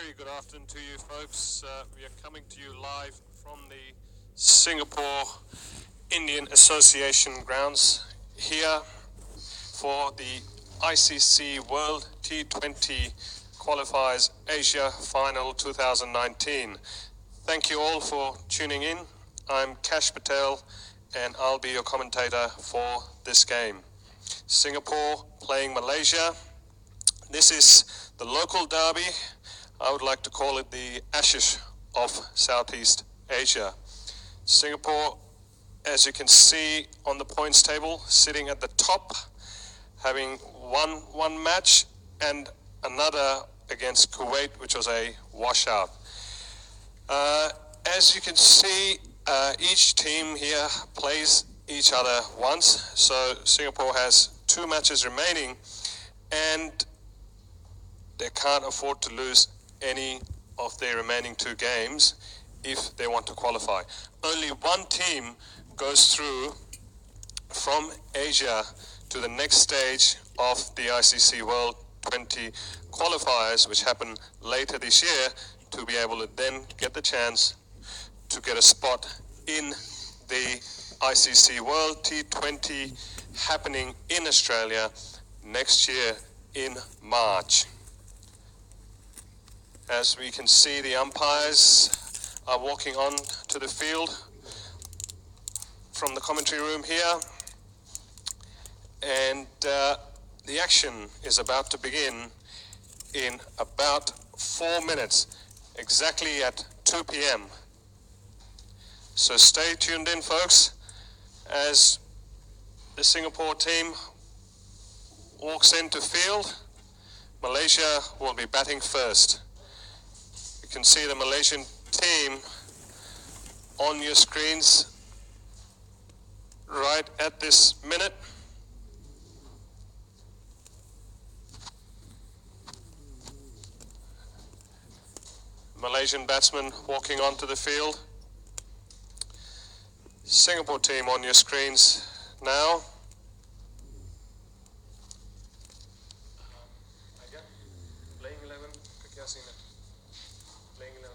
very good afternoon to you folks. We are coming to you live from the Singapore Indian Association grounds here for the ICC World T20 Qualifiers Asia Final 2019. Thank you all for tuning in. I'm Kash Patel and I'll be your commentator for this game. Singapore playing Malaysia. This is the local derby. I would like to call it the Ashes of Southeast Asia. Singapore, as you can see on the points table, sitting at the top, having won one match and another against Kuwait, which was a washout. As you can see, each team here plays each other once, so Singapore has 2 matches remaining and they can't afford to lose any of their remaining 2 games if they want to qualify. Only one team goes through from Asia to the next stage of the ICC World 20 qualifiers, which happen later this year, to be able to then get the chance to get a spot in the ICC World T20 happening in Australia next year in March. As we can see, the umpires are walking on to the field from the commentary room here, and the action is about to begin in about 4 minutes, exactly at 2 p.m. So stay tuned in, folks, as the Singapore team walks into field. Malaysia will be batting first. You can see the Malaysian team on your screens right at this minute. Malaysian batsman walking onto the field. Singapore team on your screens now. Playing 11, playing 11.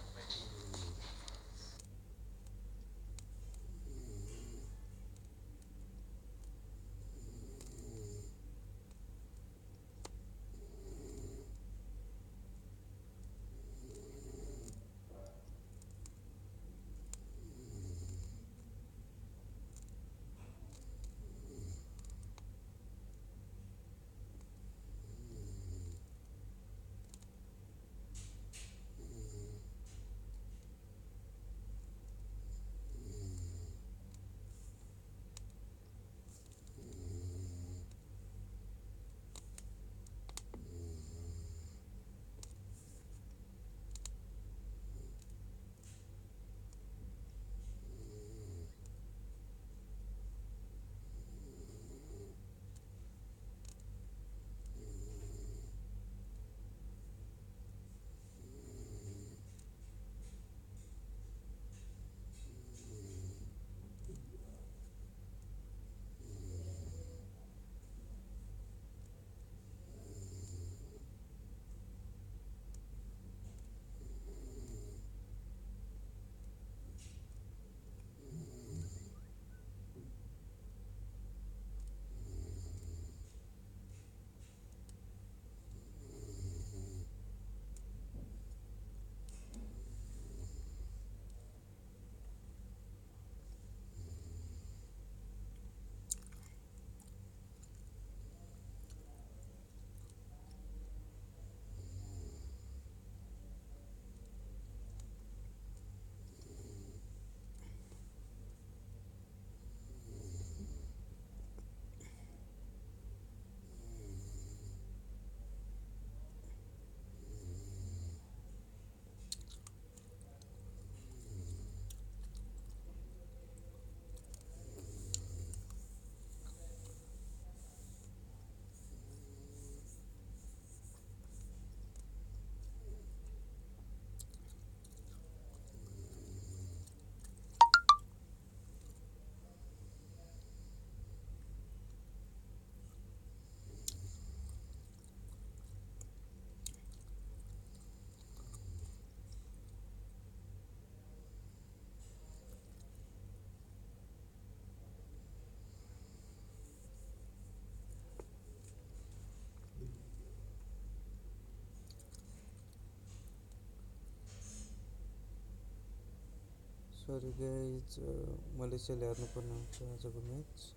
Sorry guys, Malaysia हेर्नुपर्ने हुन्छ आजको match.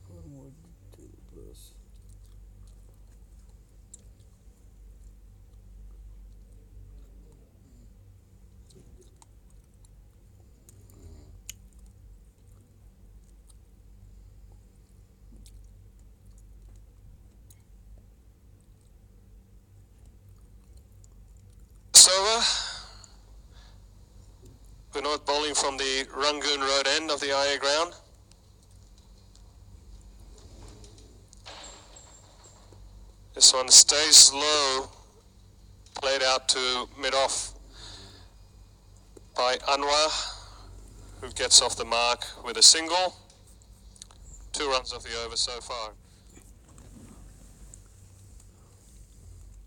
For more details. Sova, we're not bowling from the Rangoon Road end of the IA ground. This one stays low, played out to mid-off by Anwar, who gets off the mark with a single. 2 runs off the over so far.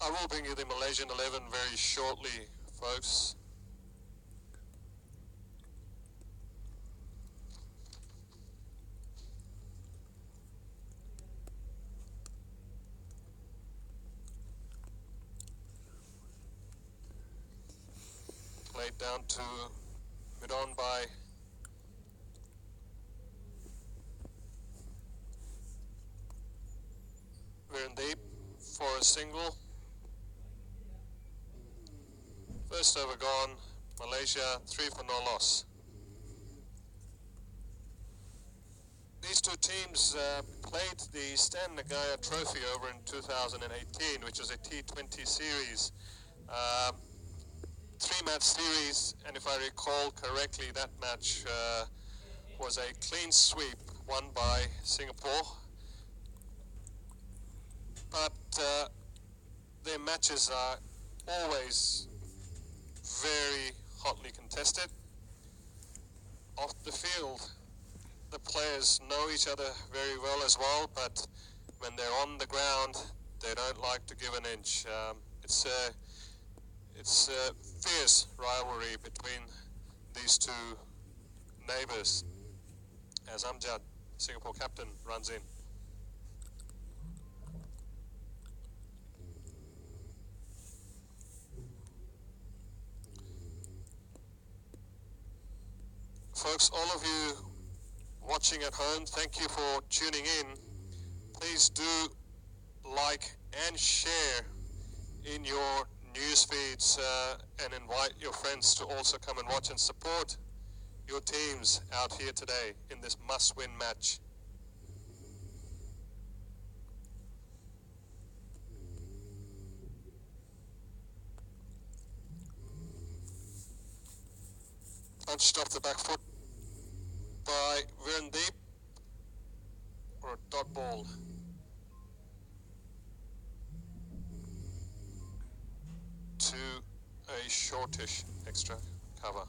I will bring you the Malaysian 11 very shortly, folks. Played down to mid-on by Virendeep for a single. First over gone, Malaysia 3 for no loss. These two teams played the Stan Nagaya Trophy over in 2018, which was a T20 series. 3-match series, and if I recall correctly, that match was a clean sweep won by Singapore. But their matches are always very hotly contested. Off the field, the players know each other very well as well, but when they're on the ground, they don't like to give an inch. It's a fierce rivalry between these two neighbours as Amjad, Singapore captain, runs in. Folks, all of you watching at home, thank you for tuning in. Please do like and share in your news feeds and invite your friends to also come and watch and support your teams out here today in this must-win match. Punched off the back foot by Virendeep for a dot ball. To a shortish extra cover.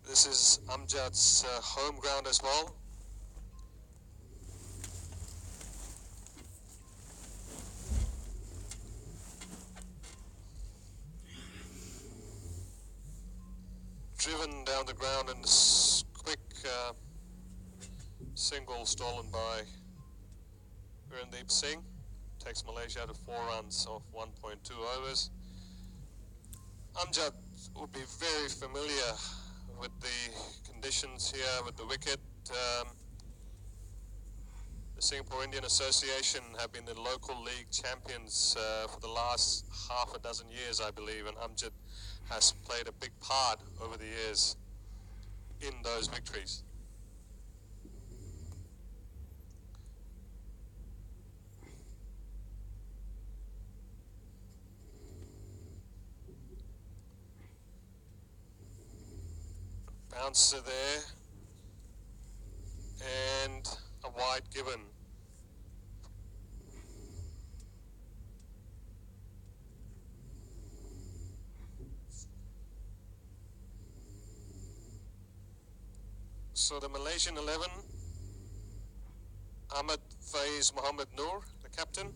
This is Amjad's home ground as well. Driven down the ground and quick single stolen by Virendeep Singh. Takes Malaysia to 4 runs off 1.2 overs. Amjad would be very familiar with the conditions here with the wicket. The Singapore Indian Association have been the local league champions for the last half a dozen years, I believe, and Amjad has played a big part over the years in those victories. Bouncer there, and a wide given. So the Malaysian 11, Ahmed Faiz Mohammed Noor, the captain.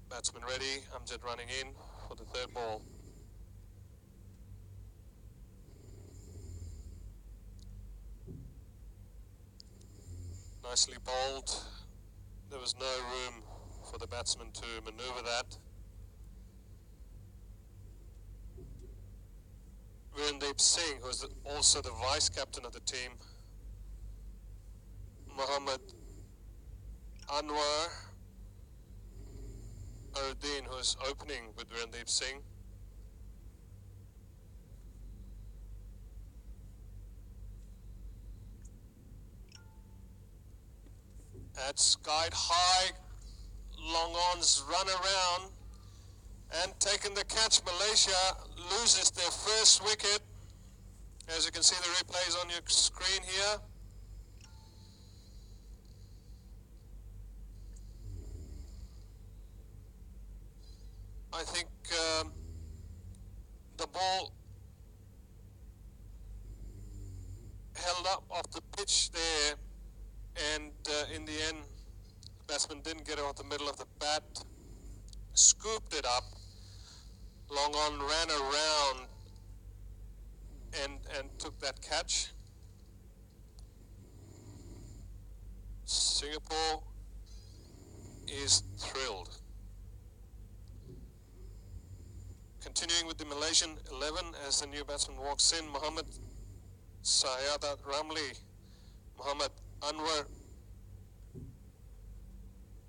Batsman ready, Amjad running in for the third ball. Nicely bowled. There was no room for the batsman to maneuver that. Virendeep Singh, who was also the vice captain of the team, Mohammad Anwar Uddin, who was opening with Virendeep Singh. Had skied high, long ons run around and taken the catch. Malaysia loses their first wicket. As you can see, the replays on your screen here. I think the ball held up off the pitch there, and in the end, the batsman didn't get it off the middle of the bat, scooped it up. Long on ran around and took that catch. Singapore is thrilled. Continuing with the Malaysian 11 as the new batsman walks in, Mohammad Sayadat Ramli, Mohammad Anwar,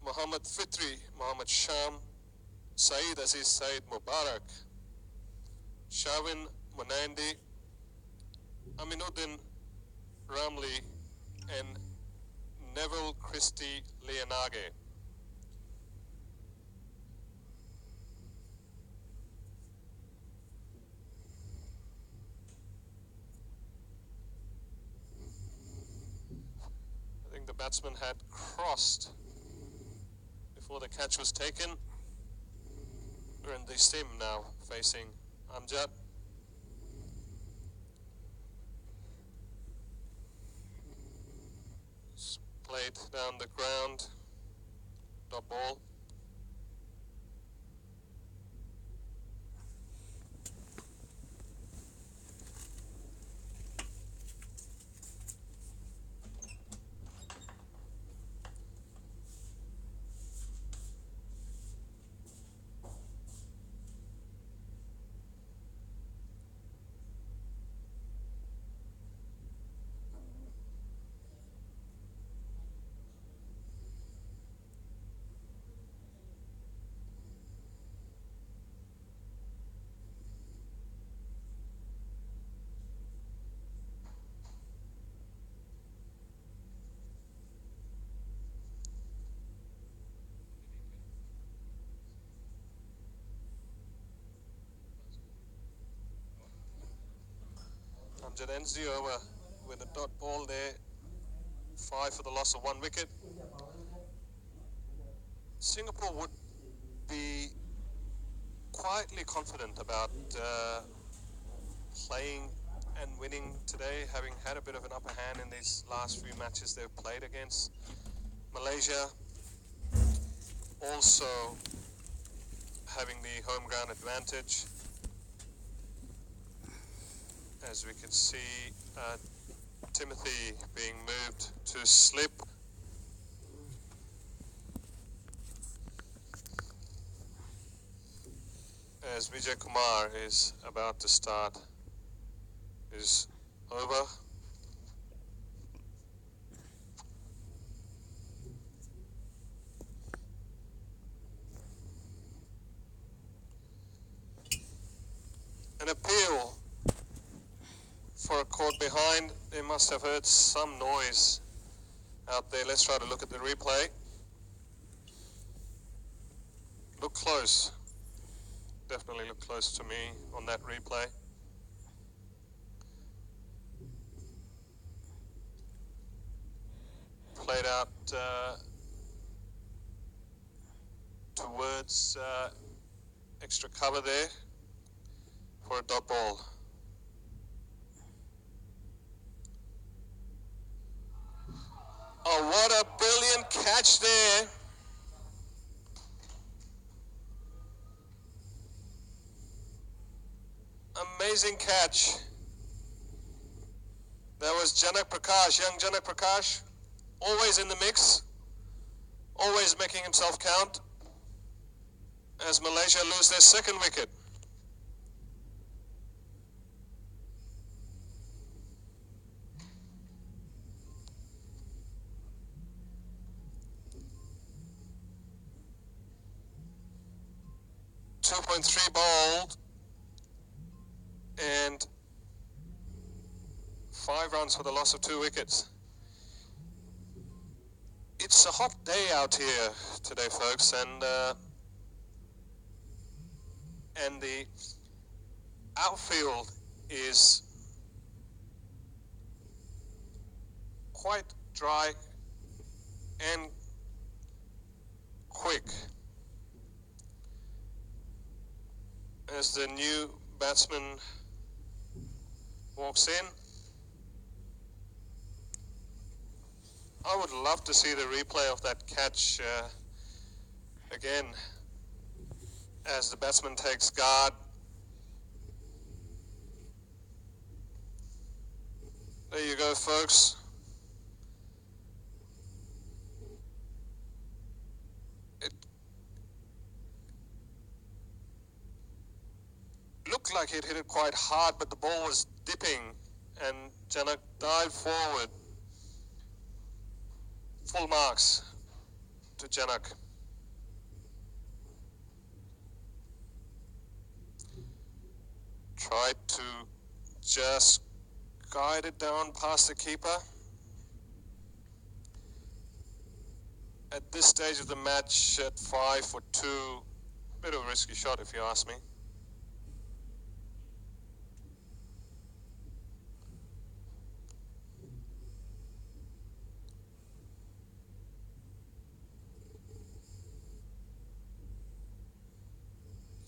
Mohammad Fitri, Mohammad Sham, Saeed Aziz Saeed Mubarak, Shavin Munandi, Aminuddin Ramli, and Neville Christie Leonage. I think the batsman had crossed before the catch was taken. We're in the sim now, facing Amjad. It's played down the ground, dot ball. Amjad ends the over with a dot ball there, 5 for the loss of 1 wicket. Singapore would be quietly confident about playing and winning today, having had a bit of an upper hand in these last few matches they've played against Malaysia. Also having the home ground advantage. As we can see, Timothy being moved to slip. As Vijay Kumar is about to start his over. An appeal for a caught behind. They must have heard some noise out there. Let's try to look at the replay. Look close. Definitely look close to me on that replay. Played out towards extra cover there for a dot ball. Oh, what a brilliant catch there. amazing catch. That was Janak Prakash, young Janak Prakash, always in the mix, always making himself count as Malaysia lose their second wicket. .3 bowled and 5 runs for the loss of 2 wickets. It's a hot day out here today, folks, and the outfield is quite dry and quick. As the new batsman walks in, I would love to see the replay of that catch again as the batsman takes guard. There you go, folks. It looked like he'd hit it quite hard, but the ball was dipping and Janak dived forward. Full marks to Janak. Tried to just guide it down past the keeper. At this stage of the match, at 5 for 2, bit of a risky shot if you ask me.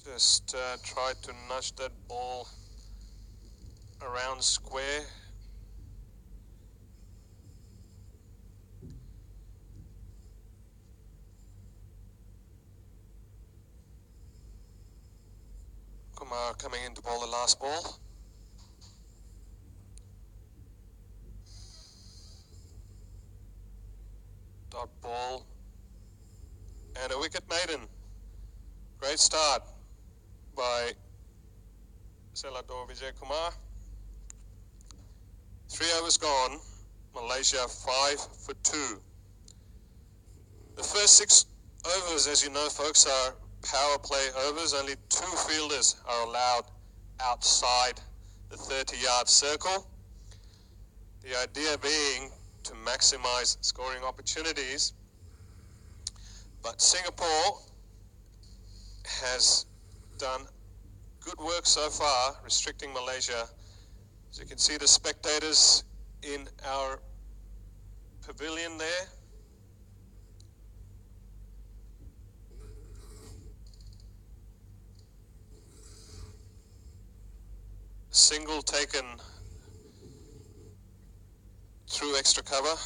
Just tried to nudge that ball around square. Kumar coming in to bowl the last ball. Dot ball. And a wicket maiden. Great start by Selador Vijay Kumar. 3 overs gone. Malaysia 5 for 2. The first 6 overs, as you know, folks, are power play overs. Only 2 fielders are allowed outside the 30-yard circle. The idea being to maximize scoring opportunities. But Singapore has done good work so far, restricting Malaysia. As you can see, the spectators in our pavilion there. Single taken through extra cover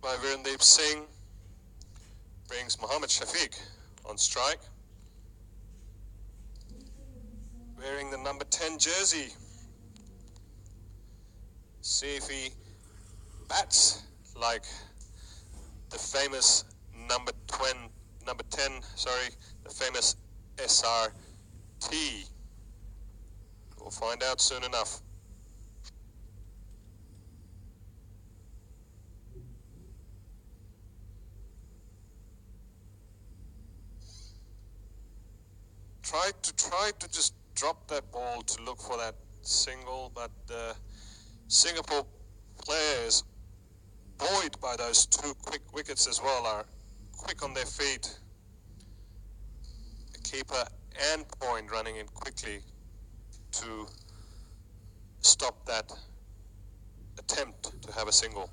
by Virendeep Singh brings Mohammad Shafiq on strike, wearing the number 10 jersey. See if he bats like the famous number 10, the famous SRT. We'll find out soon enough. Try to just drop that ball to look for that single, but Singapore players, buoyed by those 2 quick wickets as well, are quick on their feet. The keeper and Point running in quickly to stop that attempt to have a single.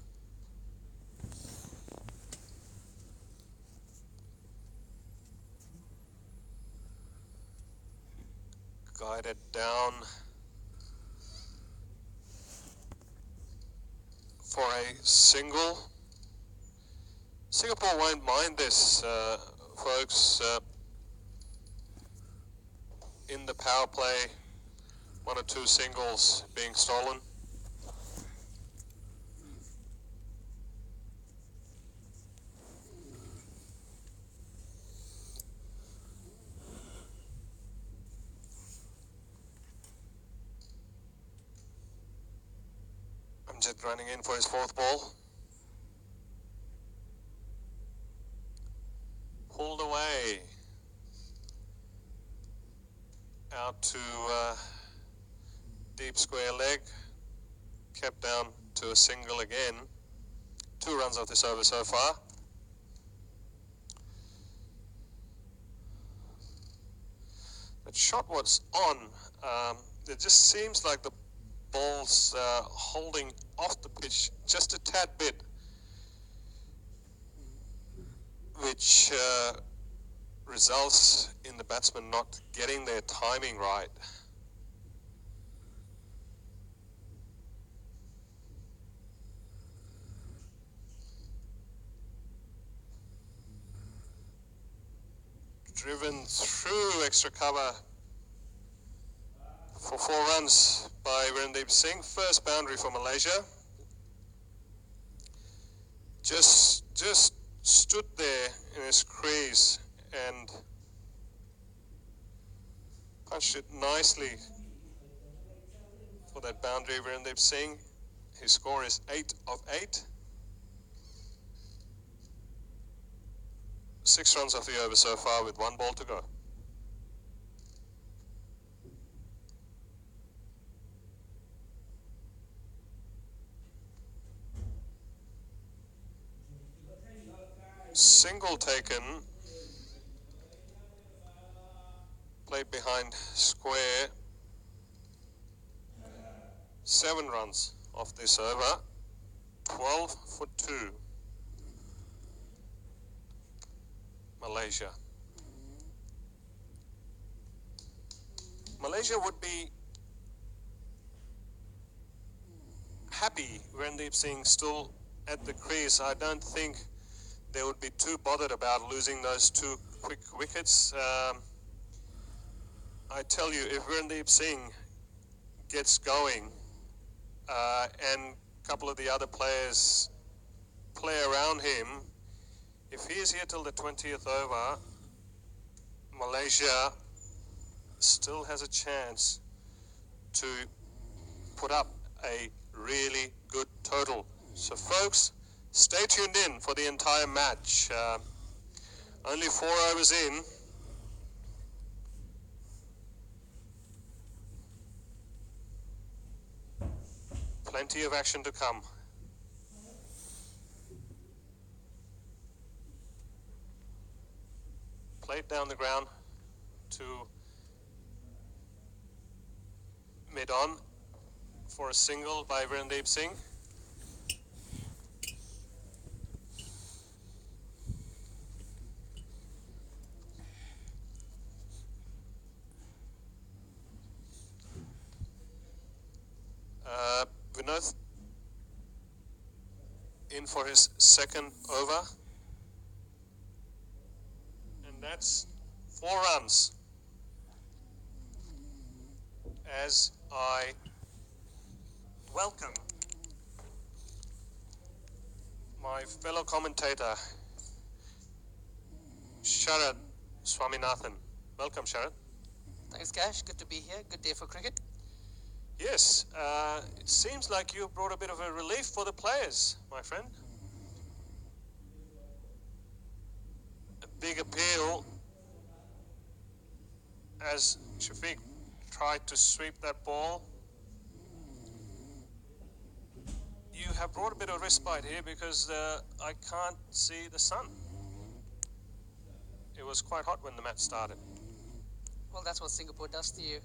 Guided down for a single. Singapore won't mind this, folks. In the power play, one or two singles being stolen. Amjad running in for his fourth ball. Pulled away. Out to deep square leg. Kept down to a single again. 2 runs off this over so far. That shot was on. It just seems like the ball's holding off the pitch just a tad bit, which results in the batsman not getting their timing right. Driven through extra cover for 4 runs by Virendeep Singh. First boundary for Malaysia. Just stood there in his crease and punched it nicely for that boundary, Virendeep Singh. His score is 8 of 8. 6 runs off the over so far with 1 ball to go. Single taken, played behind square. 7 runs off this over, 12 for 2. Malaysia. Malaysia would be happy Virendeep Singh still at the crease. I don't think they would be too bothered about losing those 2 quick wickets. I tell you, if Virendeep Singh gets going and a couple of the other players play around him, if he is here till the 20th over, Malaysia still has a chance to put up a really good total. So folks, stay tuned in for the entire match. Only 4 overs in. Plenty of action to come. Played down the ground to mid-on for a single by Virendeep Singh. Vinod in for his second over. And that's 4 runs. As I welcome my fellow commentator, Sharad Swaminathan. Welcome, Sharad. Thanks, Cash. Good to be here. Good day for cricket. Yes, it seems like you brought a bit of a relief for the players, my friend. A big appeal as Shafiq tried to sweep that ball. You have brought a bit of respite here because I can't see the sun. It was quite hot when the match started. Well, that's what Singapore does to you.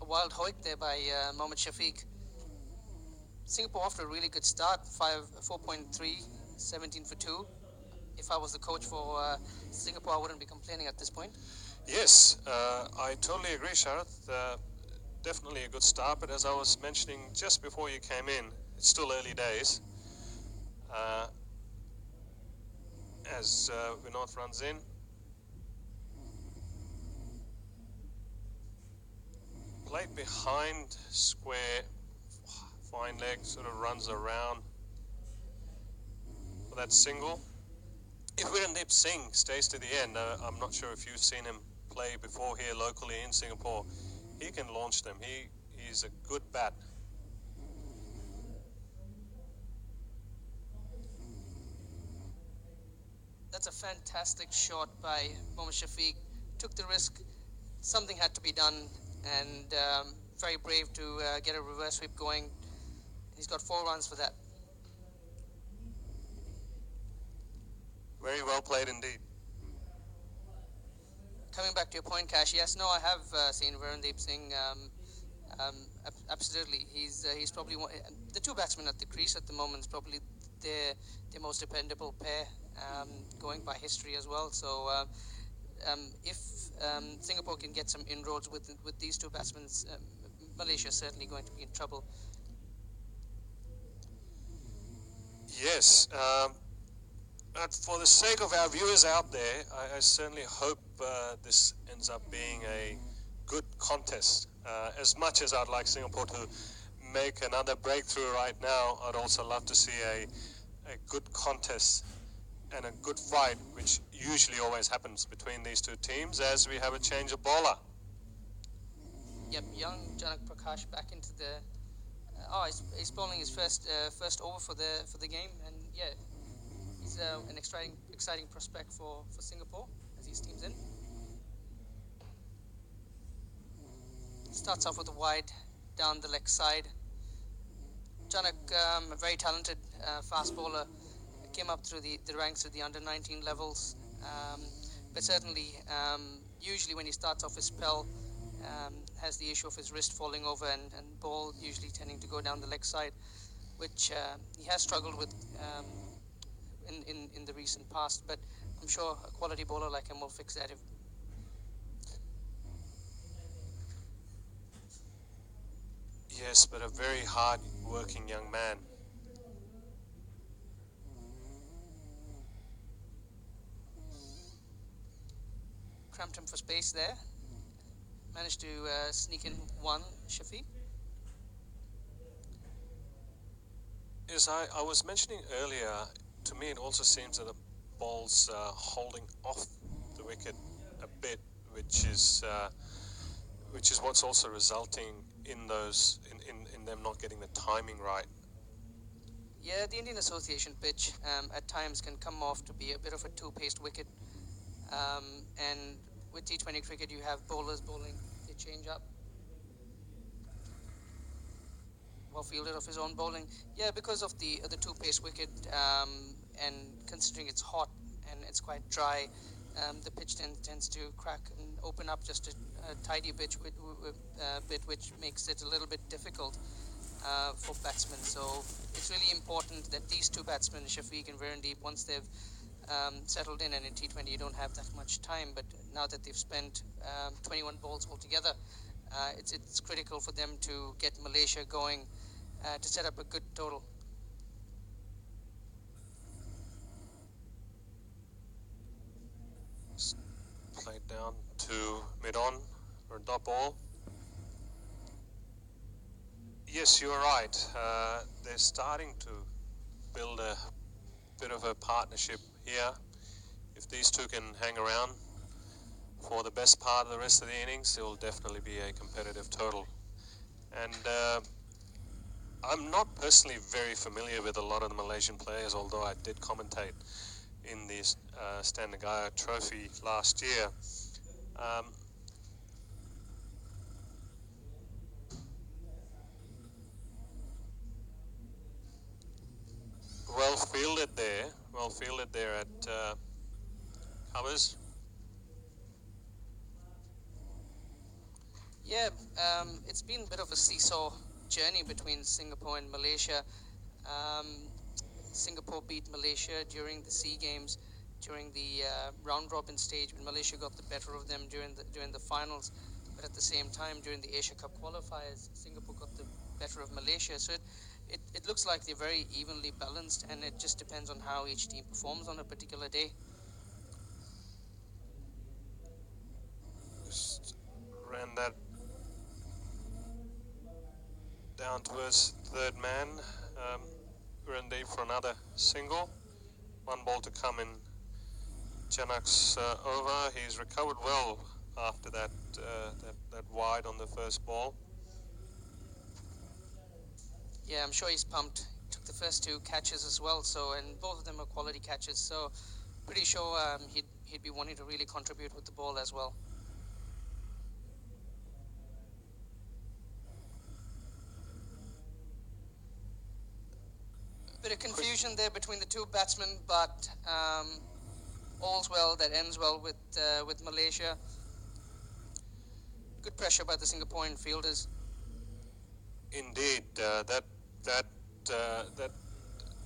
A wild hoik there by Mohammad Shafiq. Singapore off to a really good start, 4.3, 17 for 2. If I was the coach for Singapore, I wouldn't be complaining at this point. Yes, I totally agree, Sharath. Definitely a good start, but as I was mentioning just before you came in, it's still early days. As Vinod runs in. played behind square, fine leg, sort of runs around for that single. If Wirendip Singh stays to the end, I'm not sure if you've seen him play before here locally in Singapore. He can launch them. He's a good bat. That's a fantastic shot by Mohammad Shafiq. Took the risk. Something had to be done, and very brave to get a reverse sweep going. He's got 4 runs for that. Very well played indeed. Coming back to your point, Cash, yes, no, I have seen Wirendip Singh. Absolutely, he's probably the 2 batsmen at the crease at the moment is probably their most dependable pair, going by history as well. So if Singapore can get some inroads with these 2 batsmen, Malaysia is certainly going to be in trouble. Yes. But for the sake of our viewers out there, I certainly hope this ends up being a good contest. As much as I'd like Singapore to make another breakthrough right now, I'd also love to see a good contest and a good fight, which usually always happens between these 2 teams as we have a change of bowler. Yep, young Janak Prakash back into the. He's bowling his first over for the game, and yeah, he's an exciting prospect for Singapore as he steams in. Starts off with a wide down the leg side. Janak, a very talented fast bowler, came up through the ranks of the under 19 levels, but certainly usually when he starts off his spell, has the issue of his wrist falling over and ball usually tending to go down the leg side, which he has struggled with in the recent past, but I'm sure a quality bowler like him will fix that. Yes, but a very hard-working young man. Cramped him for space there. Managed to sneak in 1, Shafiq. Yes, I was mentioning earlier, to me it also seems that the ball's holding off the wicket a bit, which is what's also resulting in those in them not getting the timing right. Yeah, the Indian Association pitch at times can come off to be a bit of a 2-paced wicket, and with T20 cricket you have bowlers bowling, they change up. Well fielded of his own bowling. Yeah, because of the 2-pace wicket, and considering it's hot and it's quite dry, the pitch tends to crack and open up just a tidy bit, which makes it a little bit difficult for batsmen. So it's really important that these 2 batsmen, Shafiq and Wirendip, once they've settled in, and in T20 you don't have that much time, but now that they've spent 21 balls altogether, it's critical for them to get Malaysia going to set up a good total. Played down to mid-on for a dot ball. Yes, you're right. They're starting to build a bit of a partnership here. If these 2 can hang around for the best part of the rest of the innings, it will definitely be a competitive total. And I'm not personally very familiar with a lot of the Malaysian players, although I did commentate in the Stan Negara Trophy last year. Well fielded there at covers. Yeah, it's been a bit of a seesaw journey between Singapore and Malaysia. Um, Singapore beat Malaysia during the SEA Games, during the round robin stage when Malaysia got the better of them during the finals. But at the same time, during the Asia Cup qualifiers, Singapore got the better of Malaysia. So it looks like they're very evenly balanced, and it just depends on how each team performs on a particular day. Just ran that down towards third man. Randeep for another single. One ball to come in Janak's over. He's recovered well after that wide on the first ball. Yeah, I'm sure he's pumped. He took the first two catches as well, so and both of them are quality catches. So pretty sure he'd be wanting to really contribute with the ball as well. Bit of confusion there between the two batsmen, but all's well that ends well with Malaysia. Good pressure by the Singaporean fielders. Indeed, that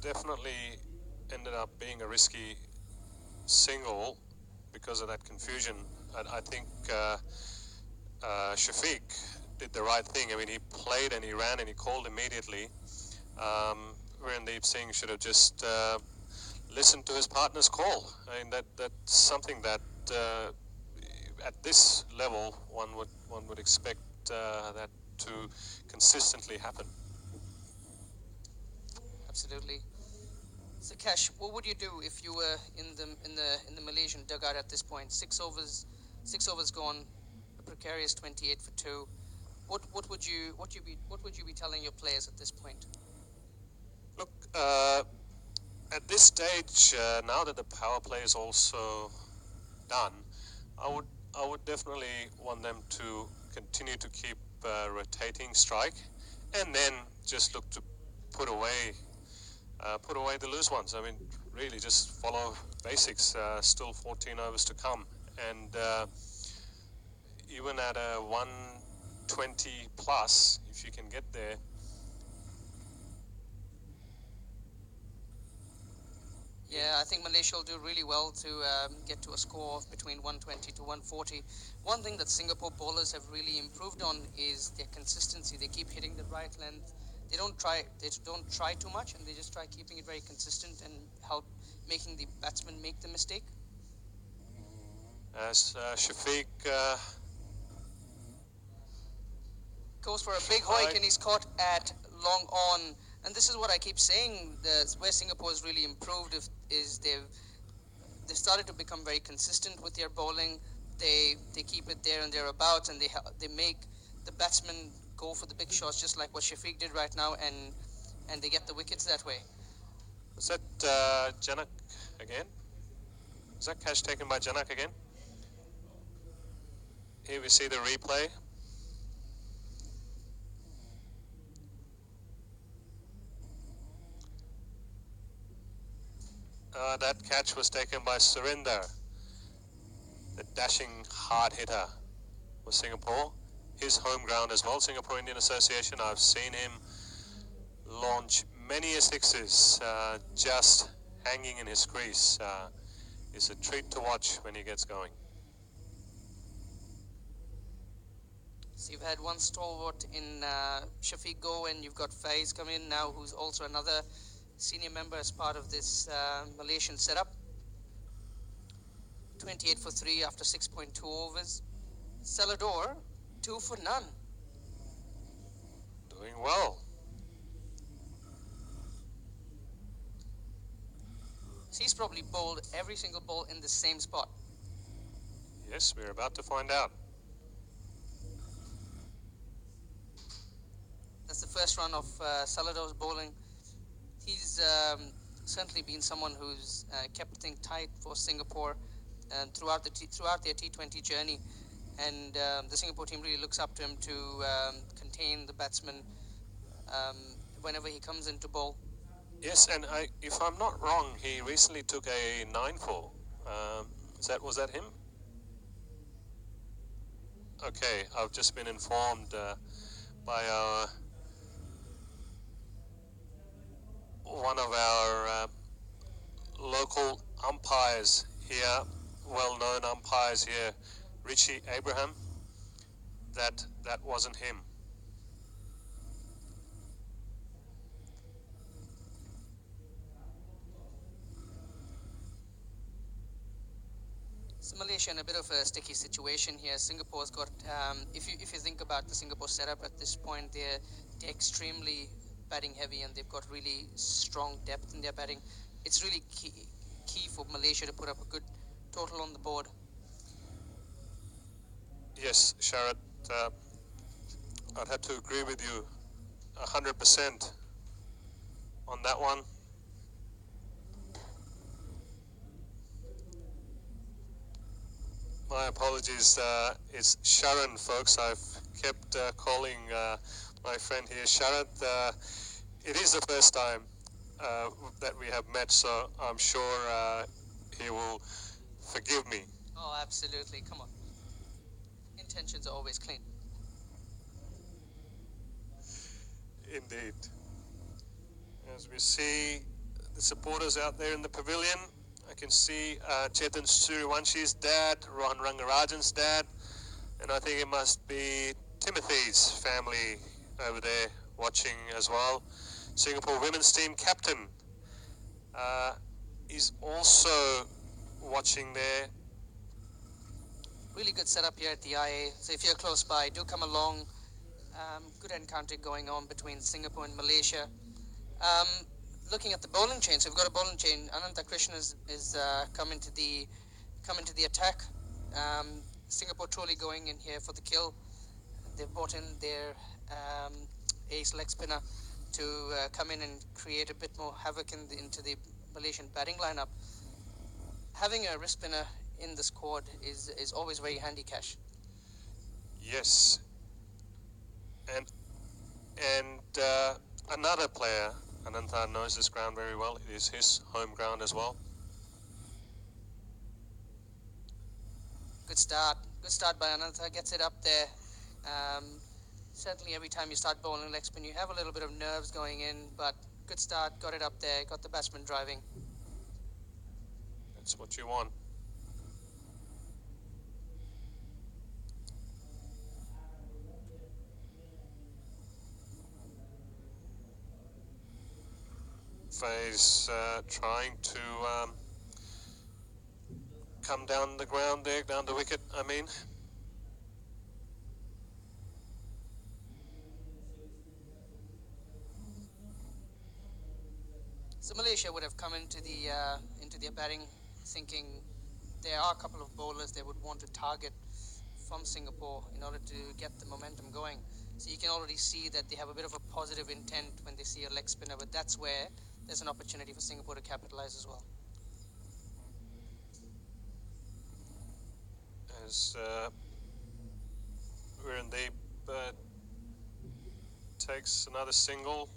definitely ended up being a risky single because of that confusion. I think Shafiq did the right thing. I mean, he played and he ran and he called immediately. Randeep Singh should have just listened to his partner's call. I mean, that's something that at this level one would expect that to consistently happen. Absolutely. So, Cash, what would you do if you were in the Malaysian dugout at this point? 6 overs gone, a precarious 28 for two. What would you be telling your players at this point? Look, at this stage, now that the power play is also done, I would definitely want them to continue to keep rotating strike, and then just look to put away the loose ones. I mean, really just follow basics. Still 14 overs to come, and even at a 120 plus, if you can get there. Yeah, I think Malaysia will do really well to get to a score of between 120 to 140. One thing that Singapore bowlers have really improved on is their consistency. They keep hitting the right length. They don't try too much, and they just try keeping it very consistent and help making the batsman make the mistake. As Shafiq Goes for a big hoik and he's caught at long on. And this is what I keep saying. Where Singapore has really improved is they've started to become very consistent with their bowling. They keep it there and thereabouts, and they make the batsmen go for the big shots, just like what Shafiq did right now, and they get the wickets that way. Was that Janak again? Was that catch taken by Janak again? Here we see the replay. That catch was taken by Surinder, the dashing hard hitter for Singapore. His home ground as well, Singapore Indian Association. I've seen him launch many a sixes just hanging in his crease. It's a treat to watch when he gets going. So you've had one stalwart in Shafiq go, and you've got Faiz come in now, who's also another senior member as part of this Malaysian setup. 28 for 3 after 6.2 overs. Salador, 2 for none. Doing well. So he's probably bowled every single ball in the same spot. Yes, we're about to find out. That's the first run of Salador's bowling. He's certainly been someone who's kept things tight for Singapore throughout their T20 journey, and the Singapore team really looks up to him to contain the batsman whenever he comes into bowl. Yes, and if I'm not wrong, he recently took a 9-4. Was that him? Okay, I've just been informed by one of our local umpires here, well-known umpires here, Richie Abraham, that wasn't him. So Malaysia in a bit of a sticky situation here. Singapore's got, if you think about the Singapore setup at this point, they're extremely batting heavy and they've got really strong depth in their batting. It's really key for Malaysia to put up a good total on the board. Yes, Sharad, I'd have to agree with you 100% on that one. My apologies. It's Sharon, folks. I've kept calling my friend here Sharon. It is the first time that we have met, so I'm sure he will forgive me. Oh, absolutely. Come on. Intentions are always clean. Indeed. As we see the supporters out there in the pavilion, I can see Chetan Suriwanshi's dad, Rohan Rangarajan's dad, and I think it must be Timothy's family over there watching as well. Singapore women's team captain is also watching there. Really good setup here at the IA. So if you're close by, do come along. Good encounter going on between Singapore and Malaysia. Looking at the bowling chain, so we've got a bowling chain. Ananta Krishna is coming to the attack. Singapore truly going in here for the kill. They've brought in their ace leg spinner to come in and create a bit more havoc into the Malaysian batting lineup. Having a wrist spinner in the squad is always very handy, Cash. Yes. And another player, Ananta knows this ground very well. It is his home ground as well. Good start. Good start by Ananta. Gets it up there. Certainly every time you start bowling leg spin, you have a little bit of nerves going in, but good start. Got it up there. Got the batsman driving. That's what you want. Faye's trying to come down the ground there, down the wicket, I mean. So Malaysia would have come into their batting thinking there are a couple of bowlers they would want to target from Singapore in order to get the momentum going. So you can already see that they have a bit of a positive intent when they see a leg spinner, but that's where there's an opportunity for Singapore to capitalize as well. As Virendeep takes another single,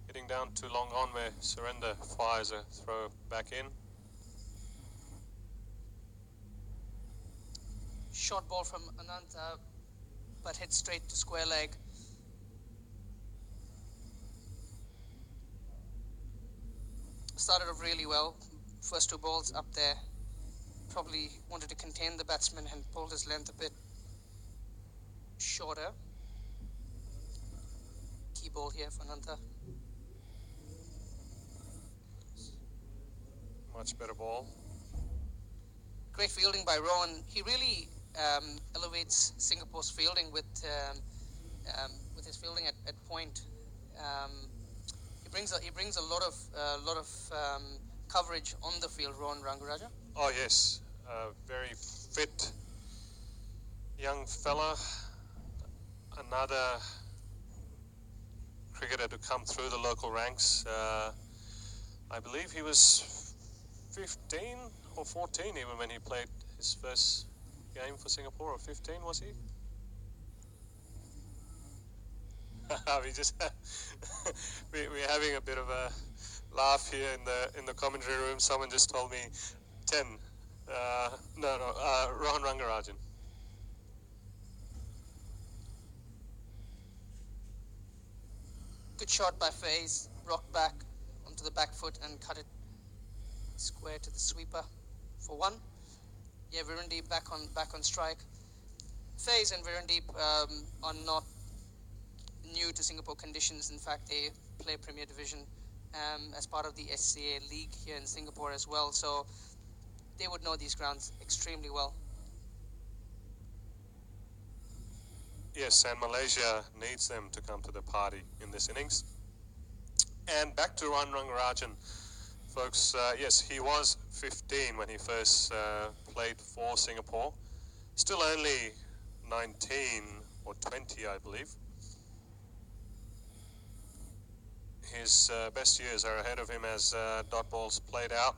getting down to long on where Surrender fires a throw back in. Short ball from Ananta, but hit straight to square leg. Started off really well. First two balls up there. Probably wanted to contain the batsman and pulled his length a bit shorter. Key ball here for Ananta. Much better ball. Great fielding by Rowan. He really elevates Singapore's fielding with his fielding at point. He brings a lot of coverage on the field. Rowan Rangaraja. Oh yes, very fit young fella. Another cricketer to come through the local ranks. I believe he was 15 or 14 even when he played his first game for Singapore, or 15 was he? we just we're having a bit of a laugh here in the commentary room. Someone just told me 10. Rohan Rangarajan. Good shot by Faze. Rocked back onto the back foot and cut it square to the sweeper for one. Yeah, Virendeep back on strike. Faze and Virendeep are not new to Singapore conditions. In fact, they play Premier Division as part of the SCA League here in Singapore as well. So they would know these grounds extremely well. Yes, and Malaysia needs them to come to the party in this innings. And back to Ran Rangarajan, folks. Yes, he was 15 when he first played for Singapore. Still only 19 or 20, I believe. His best years are ahead of him as dot balls played out.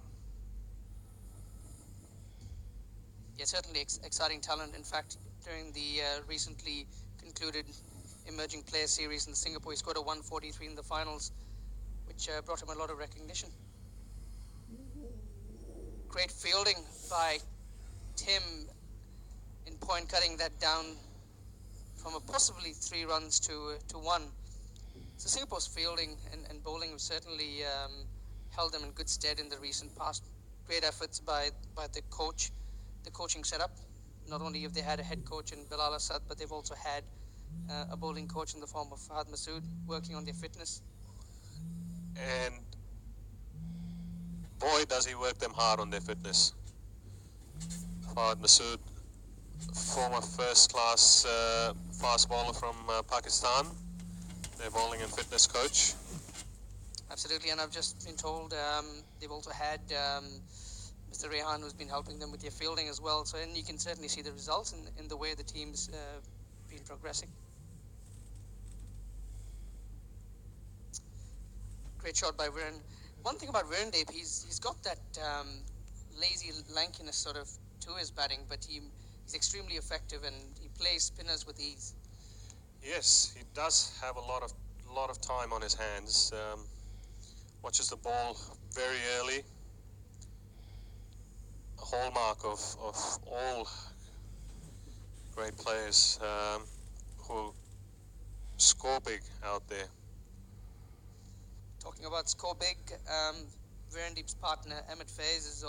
Yeah, certainly exciting talent. In fact, during the recently concluded Emerging Player Series in Singapore, he scored a 143 in the finals, which brought him a lot of recognition. Great fielding by Tim in point, cutting that down from a possibly 3 runs to 1. So Singapore's fielding and bowling have certainly held them in good stead in the recent past. Great efforts by the coach, the coaching setup. Not only have they had a head coach in Bilal Asad, but they've also had a bowling coach in the form of Fahad Masood working on their fitness. And boy, does he work them hard on their fitness. Fahad Masood, former first-class fast bowler from Pakistan, their bowling and fitness coach. Absolutely, and I've just been told they've also had Mr. Rehan, who's been helping them with their fielding as well. So, and you can certainly see the results in the way the team's been progressing. Great shot by Viren. One thing about Virendeep, he's got that lazy lankiness sort of to his batting, but he's extremely effective and he plays spinners with ease. Yes, he does have a lot of time on his hands. Watches the ball very early. A hallmark of all great players who score big out there. Talking about score big, Virendeep's partner Ahmed Faiz is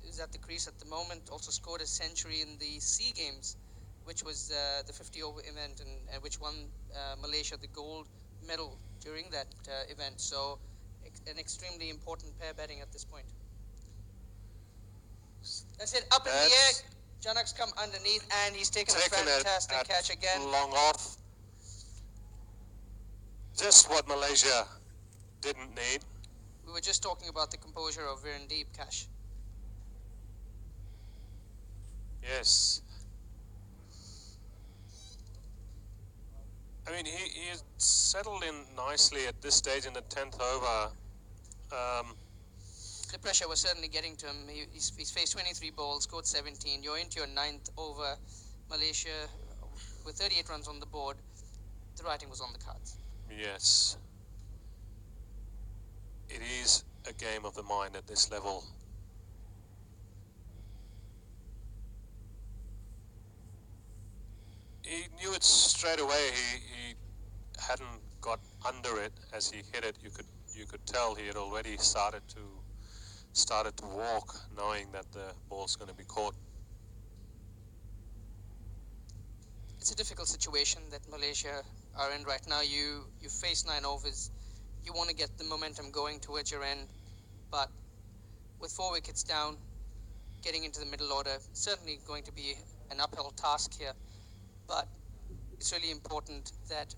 is at the crease at the moment. Also scored a century in the SEA Games, which was the 50-over event, and which won Malaysia the gold medal during that event. So, an extremely important pair batting at this point. That's it. Up in the air. Janak's come underneath, and he's taken a fantastic catch again. Long off. Just what Malaysia didn't need. We were just talking about the composure of Virendeep, Cash. Yes. I mean, he settled in nicely at this stage in the 10th over. The pressure was certainly getting to him. He's faced 23 balls, scored 17. You're into your 9th over. Malaysia with 38 runs on the board. The writing was on the cards. Yes. It is a game of the mind at this level. He knew it straight away. He hadn't got under it as he hit it. You could tell he had already started to walk, knowing that the ball's going to be caught. It's a difficult situation that Malaysia are in right now. You face 9 overs. You want to get the momentum going towards your end, but with 4 wickets down, getting into the middle order, certainly going to be an uphill task here. But it's really important that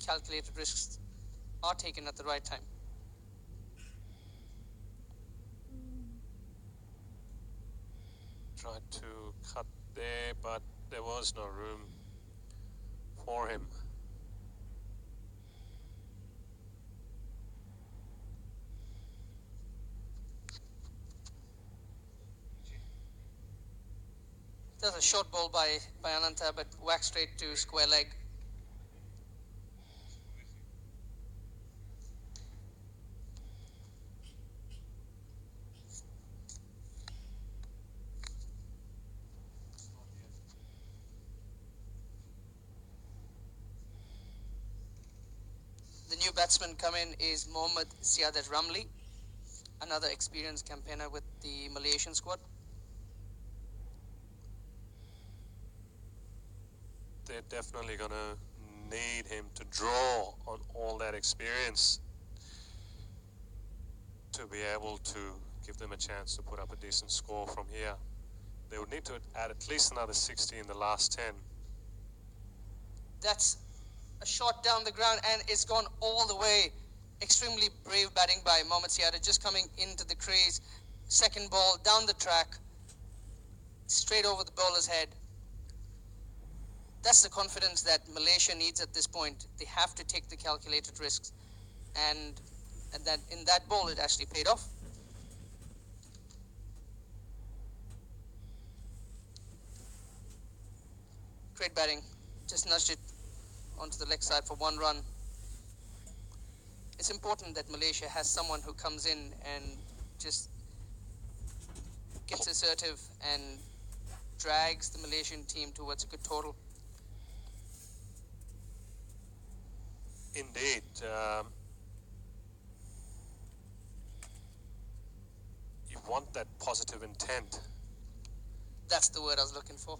calculated risks are taken at the right time. Tried to cut there, but there was no room for him. There's a short ball by Ananta, but whacked straight to square leg. The new batsman come in is Mohammad Siadat Ramli, another experienced campaigner with the Malaysian squad. They're definitely going to need him to draw on all that experience to be able to give them a chance to put up a decent score from here. They would need to add at least another 60 in the last 10. That's a shot down the ground, and it's gone all the way. Extremely brave batting by Mohammad Siada, just coming into the crease. Second ball down the track, straight over the bowler's head. That's the confidence that Malaysia needs at this point. They have to take the calculated risks, and that in that ball it actually paid off. Great batting, just nudged it onto the leg side for 1 run. It's important that Malaysia has someone who comes in and just gets assertive and drags the Malaysian team towards a good total. Indeed. You want that positive intent. That's the word I was looking for.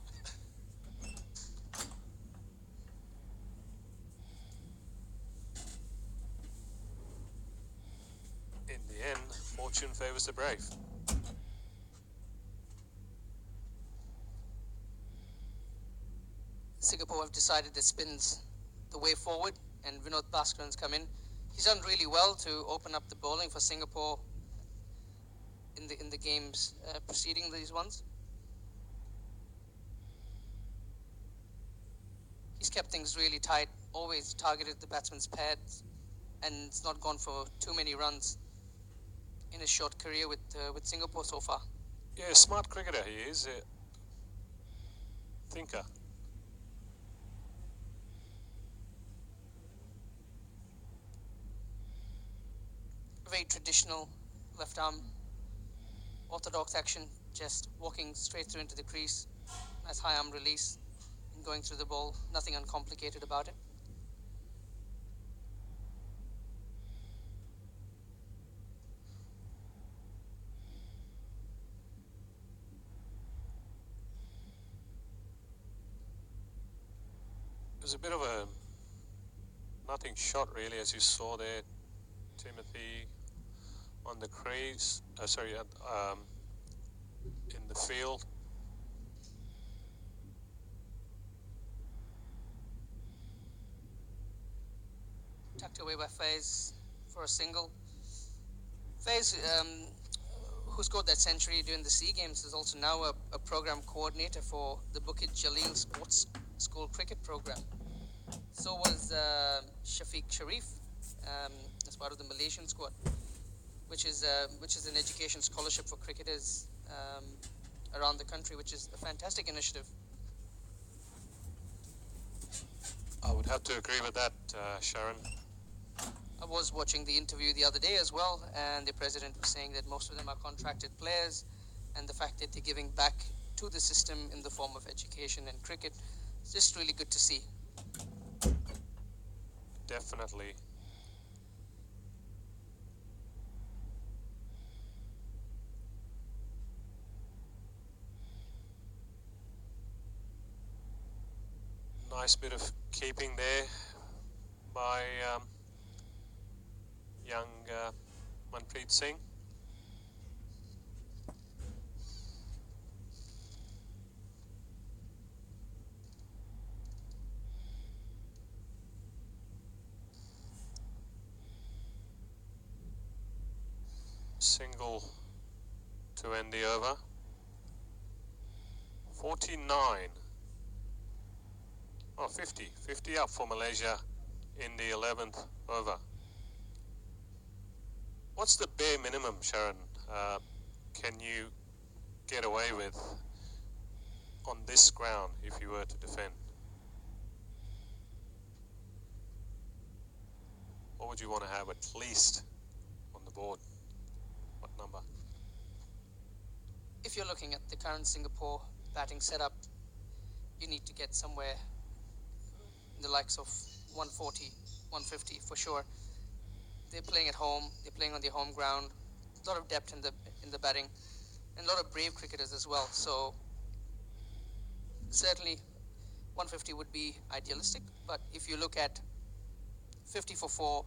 In the end, fortune favors the brave. Singapore have decided that spin's the way forward, and Vinod Bhaskaran's come in. He's done really well to open up the bowling for Singapore in the games preceding these ones. He's kept things really tight, always targeted the batsman's pads, and it's not gone for too many runs in his short career with Singapore so far. Yeah, smart cricketer he is. A thinker. Very traditional left arm, orthodox action, just walking straight through into the crease. Nice high arm release and going through the ball. Nothing uncomplicated about it. It was a bit of a nothing shot really, as you saw there, Timothy on the crease, in the field. Tucked away by Faiz for a single. Faiz, who scored that century during the SEA Games, is also now a program coordinator for the Bukit Jalil Sports School cricket program. So was Shafiq Sharif, as part of the Malaysian squad, which is an education scholarship for cricketers around the country, which is a fantastic initiative. I would have to agree with that, Sharon. I was watching the interview the other day as well, and the president was saying that most of them are contracted players, and the fact that they're giving back to the system in the form of education and cricket, it's just really good to see. Definitely. Nice bit of keeping there by young Manpreet Singh. Single to end the over. 49. Oh, 50. 50 up for Malaysia in the 11th over. What's the bare minimum, Sharon, can you get away with on this ground if you were to defend? What would you want to have at least on the board? What number? If you're looking at the current Singapore batting setup, you need to get somewhere in the likes of 140, 150 for sure. They're playing at home, they're playing on their home ground, a lot of depth in the batting, and a lot of brave cricketers as well. So certainly 150 would be idealistic, but if you look at 50 for 4,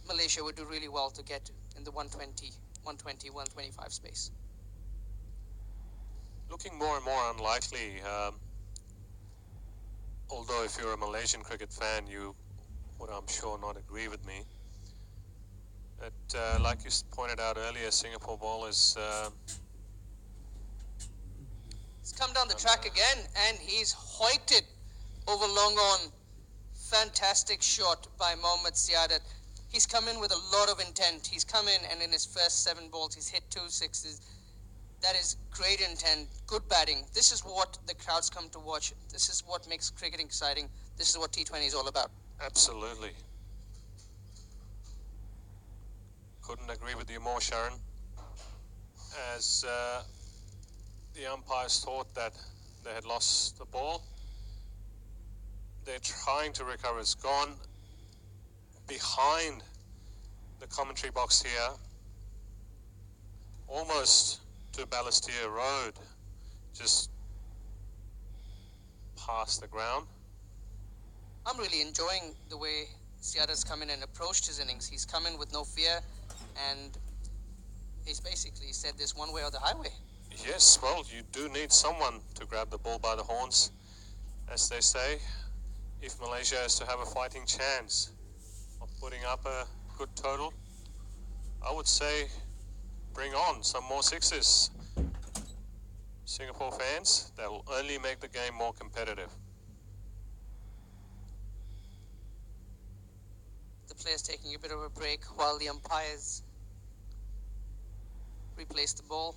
Malaysia would do really well to get in the 120 120, 125 space. Looking more and more unlikely, although if you're a Malaysian cricket fan, you would, I'm sure, not agree with me. But like you pointed out earlier, Singapore bowlers He's come down the track again, and he's hoiked it over long on. Fantastic shot by Mohammad Siadat. He's come in with a lot of intent. He's come in, and in his first 7 balls, he's hit 2 sixes. That is great intent, good batting. This is what the crowds come to watch. This is what makes cricket exciting. This is what T20 is all about. absolutely. Couldn't agree with you more, Sharon. As the umpires thought that they had lost the ball, they're trying to recover. It's gone behind the commentary box here, almost to Balestier Road, just past the ground. I'm really enjoying the way Siadat's come in and approached his innings. He's come in with no fear, and he's basically said this one way or the highway. Yes, well, you do need someone to grab the ball by the horns, as they say, if Malaysia is to have a fighting chance of putting up a good total. I would say bring on some more sixes. Singapore fans, that will only make the game more competitive. The players taking a bit of a break while the umpires replace the ball.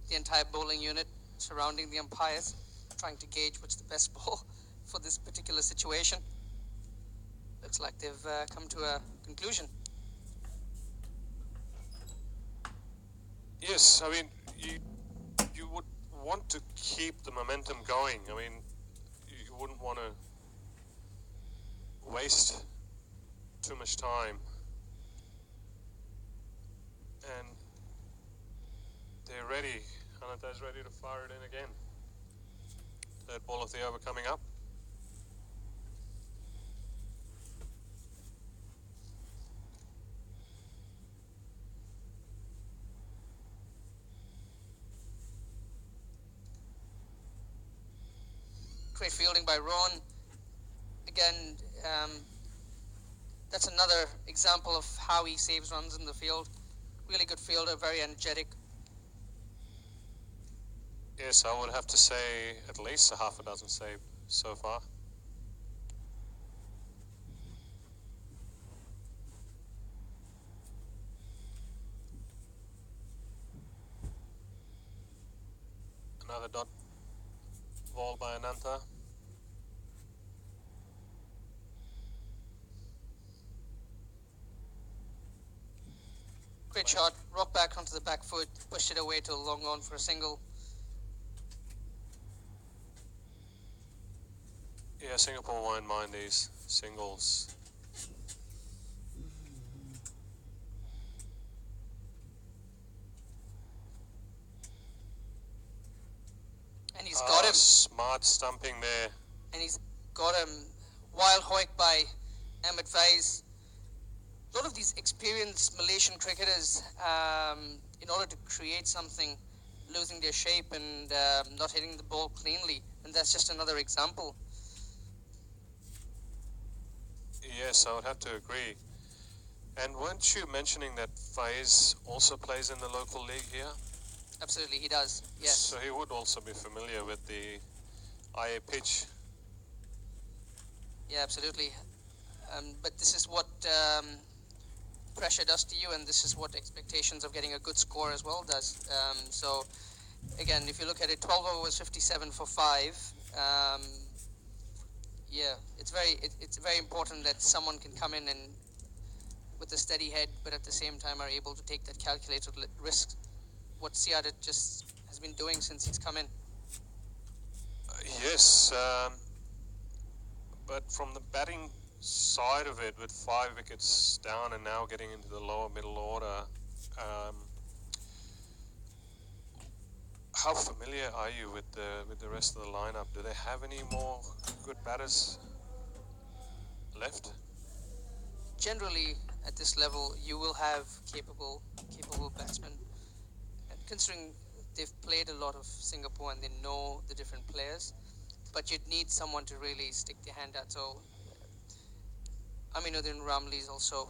The entire bowling unit surrounding the umpires, trying to gauge what's the best ball for this particular situation. Looks like they've come to a conclusion. Yes, I mean, you would want to keep the momentum going. I mean, you wouldn't want to waste too much time. And they're ready. Hanata's ready to fire it in again. Third ball of the over coming up. Great fielding by Ron. Again, that's another example of how he saves runs in the field. Really good fielder, very energetic. Yes, I would have to say at least a half a dozen saved so far. Another dot ball by Ananta. Great shot, rocked back onto the back foot, pushed it away to long on for a single. Yeah, Singapore won't mind these singles. And he's got him. Smart stumping there. And he's got him. Wild hoik by Ahmed Faiz. A lot of these experienced Malaysian cricketers, in order to create something, losing their shape and not hitting the ball cleanly. And that's just another example. Yes, I would have to agree. And weren't you mentioning that Faiz also plays in the local league here? Absolutely, he does, yes. So he would also be familiar with the IA pitch. Yeah, absolutely. But this is what pressure does to you, and this is what expectations of getting a good score as well does. So, again, if you look at it, 12 overs, 57 for 5. Yeah, it's very important that someone can come in and with a steady head, but at the same time are able to take that calculated risk. What Siadat just has been doing since he's come in. Yes, but from the batting side of it, with 5 wickets down and now getting into the lower middle order, how familiar are you with the rest of the lineup? Do they have any more good batters left? generally at this level you will have capable batsmen. And considering they've played a lot of Singapore and they know the different players, but you'd need someone to really stick their hand out. So Aminuddin Ramli's also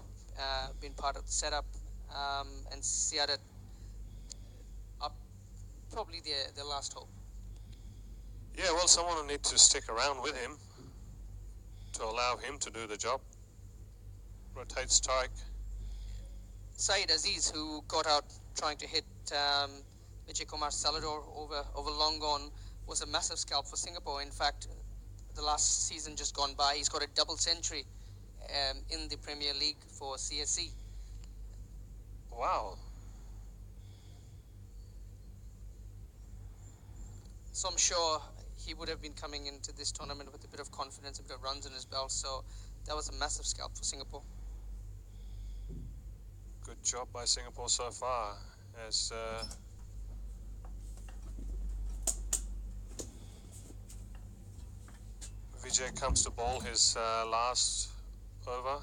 been part of the setup, and Siadat are probably their last hope. Yeah, well, someone will need to stick around with him to allow him to do the job. Rotate strike. Saeed Aziz, who got out trying to hit Vijay Kumar Salador over long on, was a massive scalp for Singapore. In fact, the last season just gone by, he's got a double century in the Premier League for CSC. Wow. So I'm sure he would have been coming into this tournament with a bit of confidence, a bit of runs in his belt. So that was a massive scalp for Singapore. Good job by Singapore so far. As Vijay comes to bowl his last over.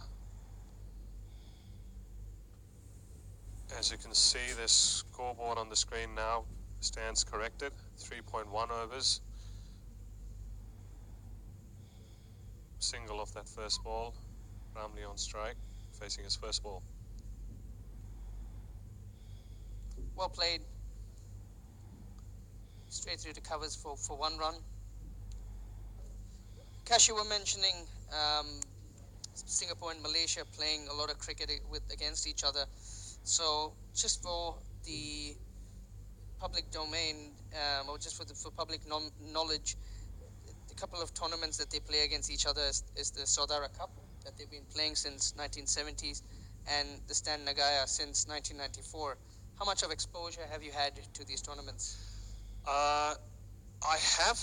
As you can see, the scoreboard on the screen now stands corrected. 3.1 overs. Single off that first ball. Ramli on strike, facing his first ball. Well played. Straight through to covers for 1 run. Kash, you were mentioning Singapore and Malaysia playing a lot of cricket against each other. So just for the public domain, or just for public knowledge, the couple of tournaments that they play against each other is the Saudara Cup that they've been playing since 1970s and the Stan Nagaya since 1994. How much of exposure have you had to these tournaments? I have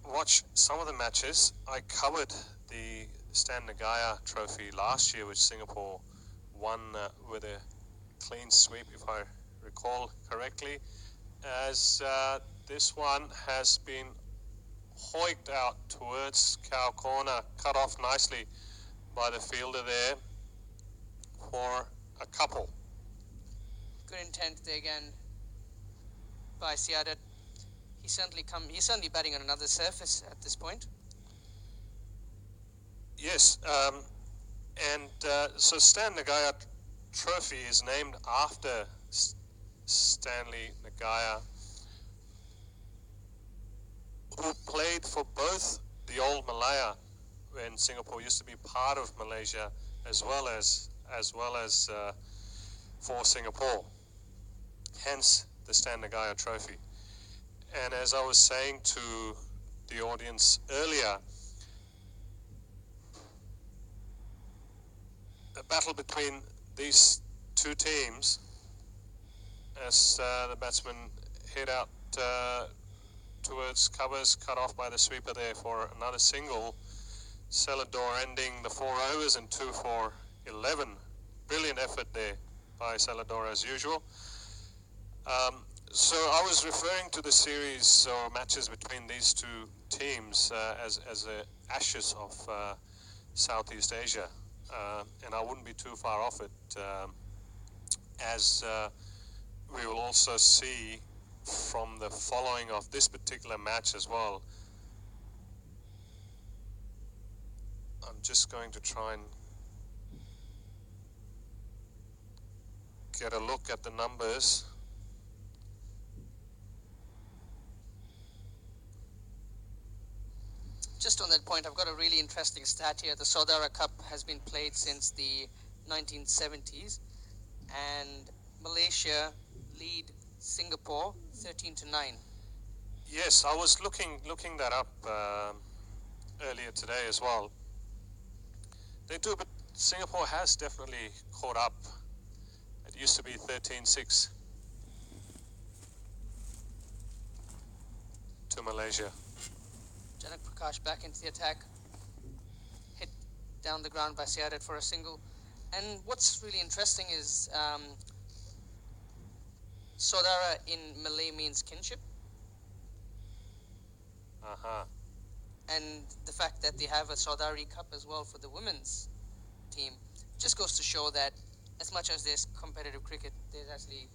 watched some of the matches. I covered the Stan Nagaya trophy last year, which Singapore won with a clean sweep, if I recall correctly, as this one has been hoiked out towards cow corner, cut off nicely by the fielder there for a couple. Good intent there again by Siadat. He's certainly batting on another surface at this point. Yes, and so Stan Nagaya Trophy is named after Stanley Nagaya, who played for both the old Malaya, when Singapore used to be part of Malaysia, as well as for Singapore. Hence the Stan Nagaya Trophy. And as I was saying to the audience earlier, a battle between these two teams, as the batsmen hit out towards covers, cut off by the sweeper there for another single. Salador ending the 4 overs and 2 for 11. Brilliant effort there by Salador as usual. So I was referring to the series or matches between these two teams as the Ashes of Southeast Asia, and I wouldn't be too far off it, as we will also see from the following of this particular match as well. I'm just going to try and get a look at the numbers. Just on that point, I've got a really interesting stat here. The Saudara Cup has been played since the 1970s, and Malaysia lead Singapore 13-9. Yes, I was looking that up earlier today as well. They do, but Singapore has definitely caught up. It used to be 13-6 to Malaysia. Janak Prakash back into the attack. Hit down the ground by Siadat for a single. And what's really interesting is Saudara in Malay means kinship. Uh-huh. And the fact that they have a Saudari Cup as well for the women's team just goes to show that as much as there's competitive cricket, there's actually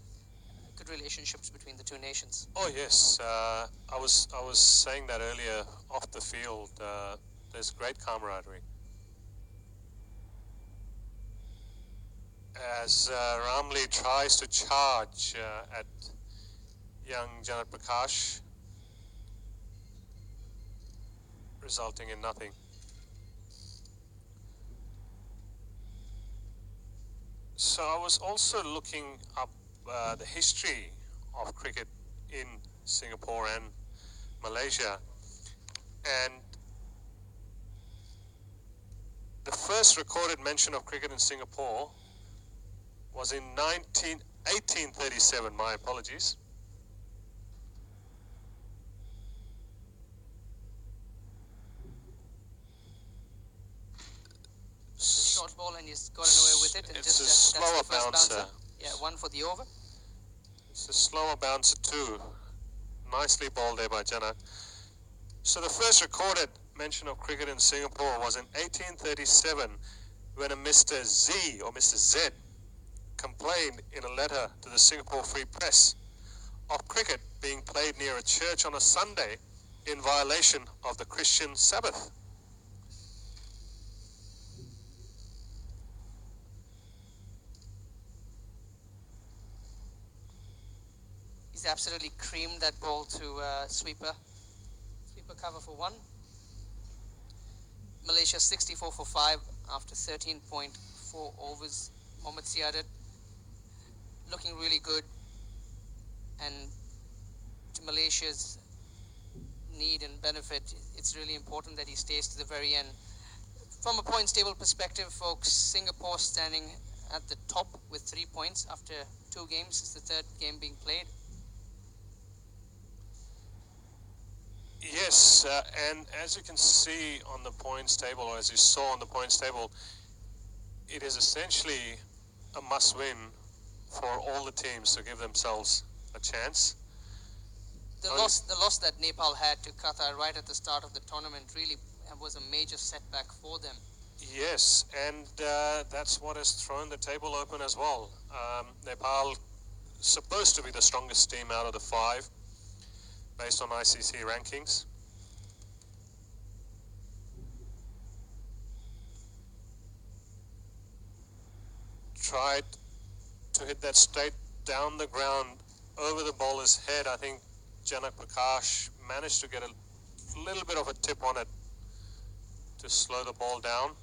good relationships between the two nations. Oh yes, I was saying that earlier off the field. There's great camaraderie. As Ramli tries to charge at young Janat Prakash, resulting in nothing. So I was also looking up the history of cricket in Singapore and Malaysia, and the first recorded mention of cricket in Singapore was in 1837, my apologies. Short ball and he's gotten away with it. And It's just, a slower that's the first bouncer. Yeah, one for the over. It's a slower bouncer too. Nicely bowled there by Janak. So the first recorded mention of cricket in Singapore was in 1837 when a Mr. Z or Mr. Z complained in a letter to the Singapore Free Press of cricket being played near a church on a Sunday in violation of the Christian Sabbath. He's absolutely creamed that ball to sweeper. Sweeper cover for one. Malaysia 64 for 5 after 13.4 overs. Mohammad Siadat looking really good, and to Malaysia's need and benefit, it's really important that he stays to the very end. From a points table perspective, folks, Singapore standing at the top with 3 points after 2 games. It's the third game being played. Yes, and as you can see on the points table, or as you saw on the points table, it is essentially a must-win for all the teams to give themselves a chance. The loss that Nepal had to Qatar right at the start of the tournament really was a major setback for them. Yes, and that's what has thrown the table open as well. Nepal supposed to be the strongest team out of the 5 based on ICC rankings. Tried to hit that straight down the ground over the bowler's head. I think Janak Prakash managed to get a little bit of a tip on it to slow the ball down.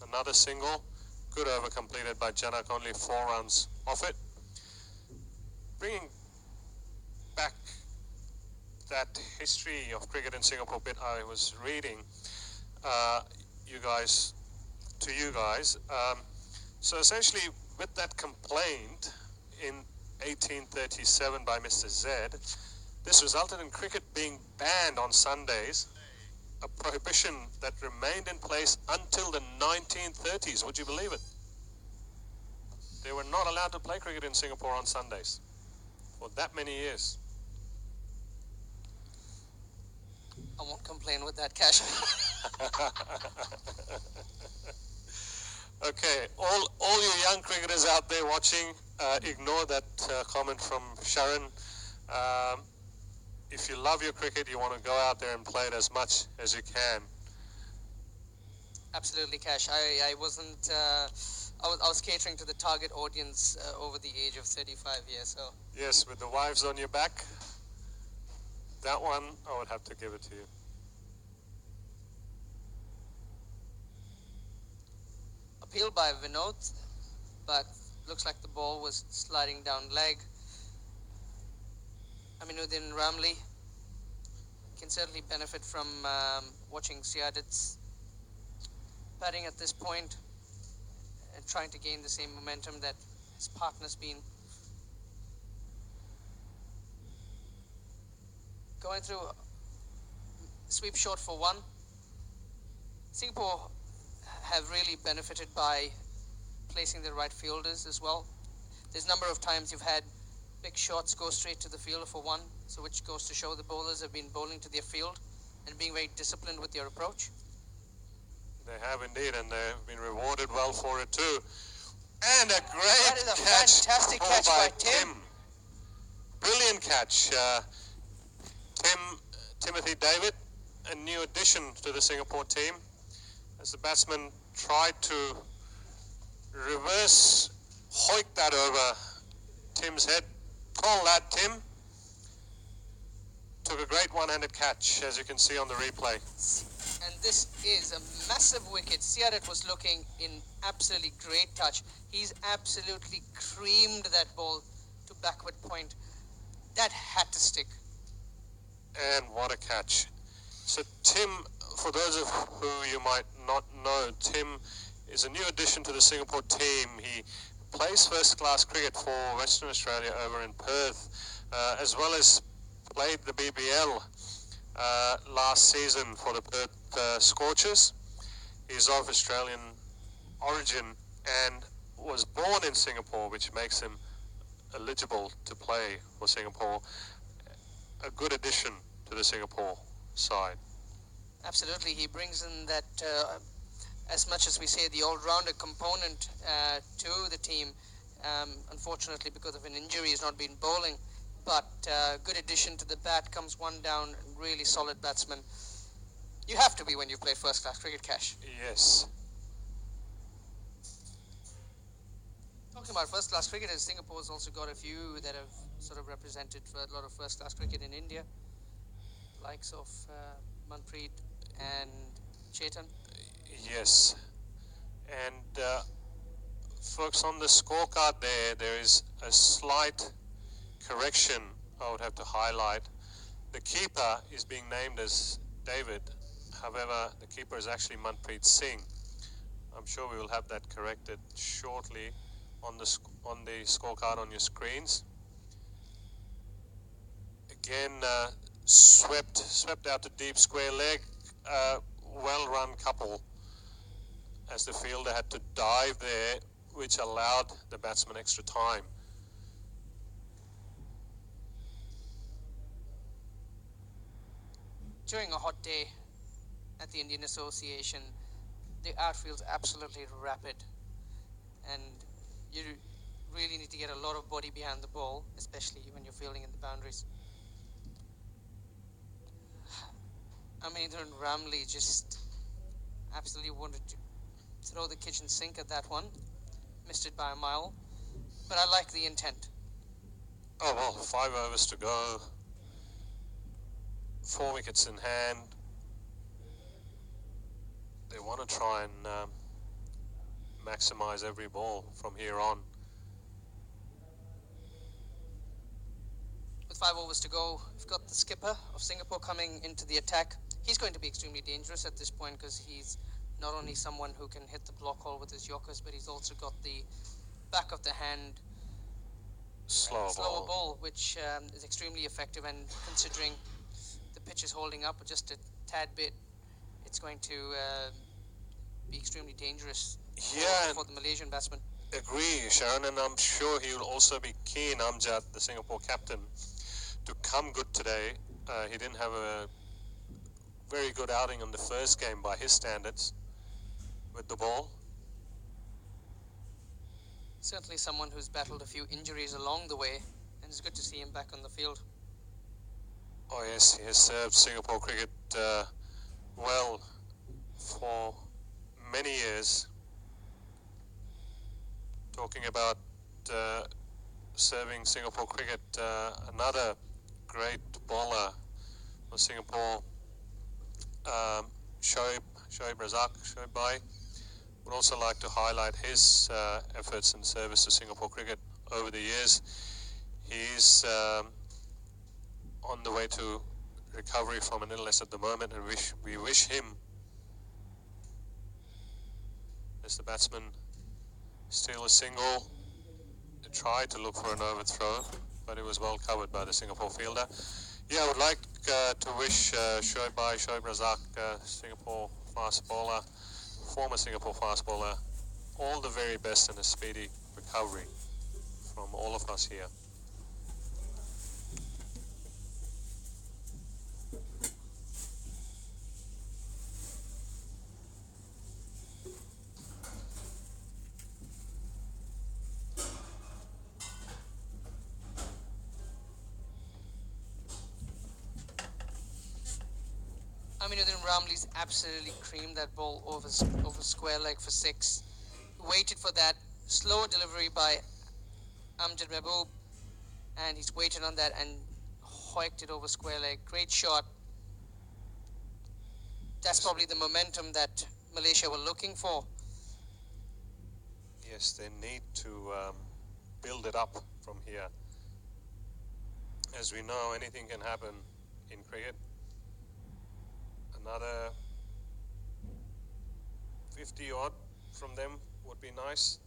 Another single. Good over completed by Janak, only 4 runs off it. Bringing back that history of cricket in Singapore bit I was reading you guys. So essentially, with that complaint in 1837 by Mr. Z, this resulted in cricket being banned on Sundays, a prohibition that remained in place until the 1930s. Would you believe it? They were not allowed to play cricket in Singapore on Sundays for that many years. I won't complain with that, Cash. Okay, all you young cricketers out there watching, ignore that comment from Sharon. If you love your cricket, you want to go out there and play it as much as you can. Absolutely, Cash. I wasn't. I was catering to the target audience over the age of 35 years. So Yes, with the wives on your back, that one I would have to give it to you. appeal by Vinod, but looks like the ball was sliding down leg. Aminuddin Ramli can certainly benefit from watching Siadat's batting at this point and trying to gain the same momentum that his partner's been going through. Sweep short for 1. Singapore have really benefited by placing the right fielders as well. There's a number of times you've had big shots go straight to the fielder for 1, so which goes to show the bowlers have been bowling to their field and being very disciplined with their approach. They have indeed, and they've been rewarded well for it too. And a That great is a catch, fantastic pulled catch by Tim. Tim. Brilliant catch. Timothy David, a new addition to the Singapore team, as the batsman tried to reverse hoik that over Tim's head. Call that, Tim. Took a great one-handed catch, as you can see on the replay. And this is a massive wicket. Siadat was looking in absolutely great touch. He's absolutely creamed that ball to backward point. That had to stick. And what a catch. So Tim, for those of who you might not know, Tim is a new addition to the Singapore team. He plays first-class cricket for Western Australia over in Perth, as well as played the BBL last season for the Perth Scorchers. He's of Australian origin and was born in Singapore, which makes him eligible to play for Singapore. A good addition to the Singapore side. Absolutely, he brings in that, as much as we say, the all-rounder component to the team. Unfortunately, because of an injury, he's not been bowling. But good addition to the bat, comes one down, really solid batsman. You have to be when you play first-class cricket, Cash. Yes. Talking about first-class cricketers, Singapore's also got a few that have sort of represented for a lot of first-class cricket in India, likes of Manpreet and Chetan. Yes. And folks, on the scorecard there is a slight correction I would have to highlight. The keeper is being named as David. However, the keeper is actually Manpreet Singh. I'm sure we will have that corrected shortly on the scorecard on your screens. Again, swept out to deep square leg. Well-run couple, as the fielder had to dive there, which allowed the batsman extra time. During a hot day at the Indian Association, the outfield's absolutely rapid, and you really need to get a lot of body behind the ball, especially when you're fielding in the boundaries. Aminathan Ramlee just absolutely wanted to throw the kitchen sink at that one. Missed it by a mile, but I like the intent. Oh well, 5 overs to go, 4 wickets in hand. They want to try and maximize every ball from here on. With 5 overs to go, we've got the skipper of Singapore coming into the attack. He's going to be extremely dangerous at this point because he's not only someone who can hit the block hole with his yorkers, but he's also got the back of the hand Slower ball, which is extremely effective, and considering the pitch is holding up just a tad bit, it's going to be extremely dangerous for the Malaysian batsman. Agree, Sharon, and I'm sure he will also be keen, Amjad, the Singapore captain, to come good today. He didn't have a very good outing on the first game by his standards with the ball. Certainly someone who's battled a few injuries along the way, and it's good to see him back on the field. Oh yes, he has served Singapore cricket well for many years. Talking about serving Singapore cricket, another great bowler for Singapore, Shoaib Razak, Shoaib Bhai. Would also like to highlight his efforts and service to Singapore cricket over the years. He's on the way to recovery from an illness at the moment, and we wish him, as the batsman, still a single. They tried to look for an overthrow, but it was well covered by the Singapore fielder. Yeah, I would like to wish Shoaib Razak, Singapore fast bowler, former Singapore fast bowler, all the very best and a speedy recovery from all of us here. Aminuddin Ramli's absolutely creamed that ball over square leg for 6. Waited for that slower delivery by Amjad Mehboob, and he's waited on that and hoiked it over square leg. Great shot. That's probably the momentum that Malaysia were looking for. Yes, they need to build it up from here. As we know, anything can happen in cricket. Another 50 odd from them would be nice.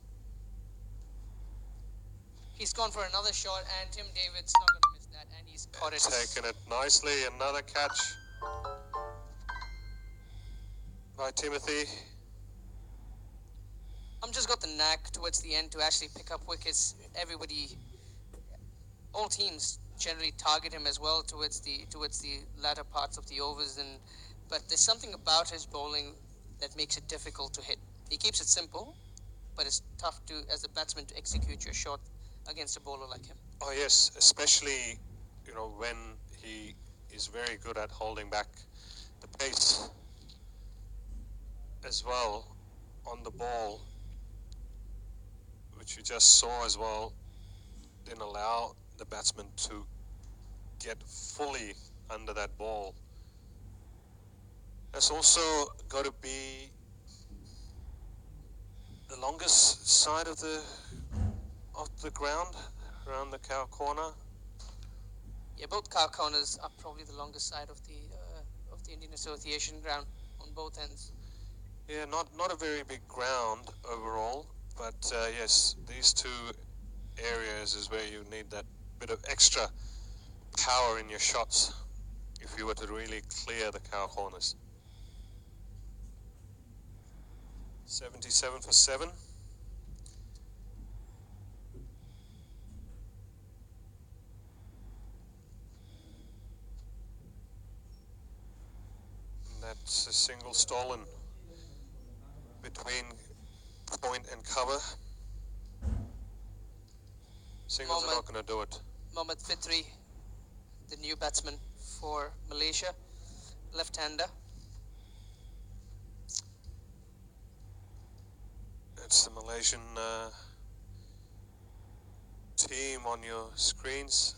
He's gone for another shot, and Tim David's not going to miss that, and he's caught it. Taken it nicely. Another catch by Timothy. Just got the knack towards the end to actually pick up wickets. All teams generally target him as well towards the latter parts of the overs, but there's something about his bowling that makes it difficult to hit. He keeps it simple, but it's tough to, as a batsman, to execute your shot against a bowler like him. Oh yes, especially when he is very good at holding back the pace as well on the ball, which you just saw as well. Didn't allow the batsman to get fully under that ball. That's also got to be the longest side of the ground around the cow corner. Yeah, both cow corners are probably the longest side of the Indian Association ground on both ends. Yeah, not a very big ground overall, but yes, these two areas is where you need that bit of extra power in your shots if you were to really clear the cow corners. 77 for 7. And that's a single stolen between point and cover. Singles are not going to do it. Mohammad Fitri, the new batsman for Malaysia, left-hander. That's the Malaysian team on your screens.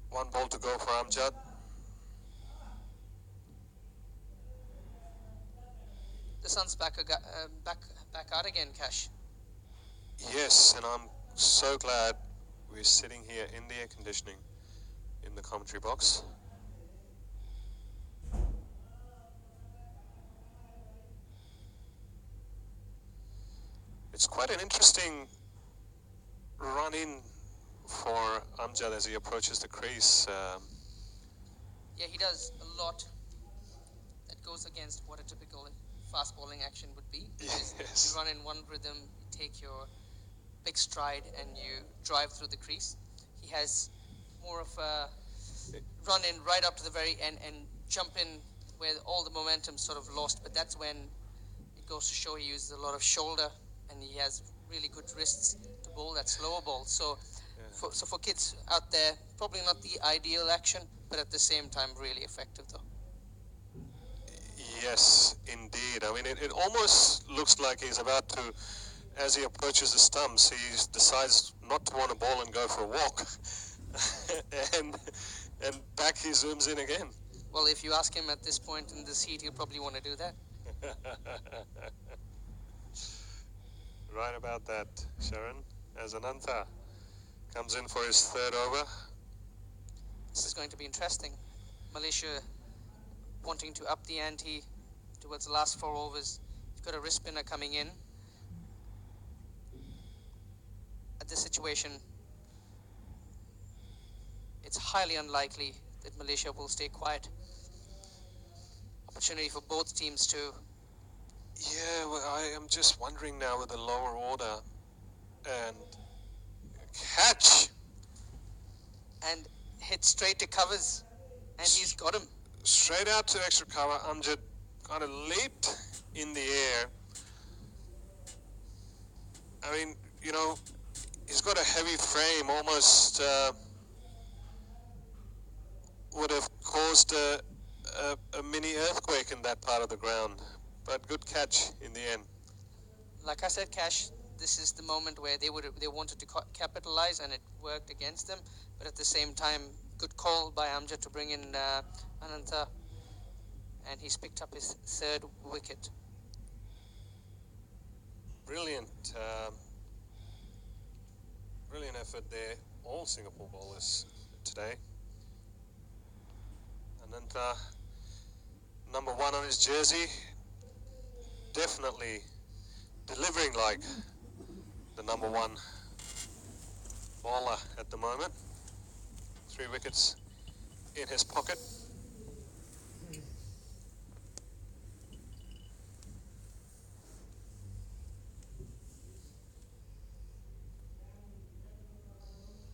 One ball to go for Amjad. The sun's back out again, Cash. Yes, and I'm so glad we're sitting here in the air conditioning in the commentary box. It's quite an interesting run in for Amjad as he approaches the crease. Yeah, he does a lot that goes against what a typical fast bowling action would be. Yes. You run in one rhythm, you take your big stride, and you drive through the crease. He has more of a run in right up to the very end and jump in where all the momentum sort of lost. But that's when it goes to show he uses a lot of shoulder, and he has really good wrists to bowl that slower ball. So, for kids out there, probably not the ideal action, but at the same time really effective though. Yes, indeed. I mean, it almost looks like he's about to, as he approaches the stumps, he decides not to want to bowl and go for a walk. and back he zooms in again. Well, if you ask him at this point in this heat, he'll probably want to do that. Right about that, Sharon. As Anantha comes in for his third over. This is going to be interesting. Malaysia wanting to up the ante towards the last 4 overs. You've got a wrist spinner coming in. At this situation, it's highly unlikely that Malaysia will stay quiet. Opportunity for both teams to... Yeah, well, I am just wondering now with the lower order and catch. And hit straight to covers. And he's got him. Straight out to extra cover. Amjad kind of leaped in the air. I mean, he's got a heavy frame, almost would have caused a mini earthquake in that part of the ground. But good catch in the end. Like I said, Cash, this is the moment where they wanted to capitalize, and it worked against them. But at the same time, good call by Amjad to bring in Ananta, and he's picked up his third wicket. Brilliant, brilliant effort there. All Singapore bowlers today. Ananta, number 1 on his jersey, definitely delivering like the number 1 bowler at the moment. 3 wickets in his pocket.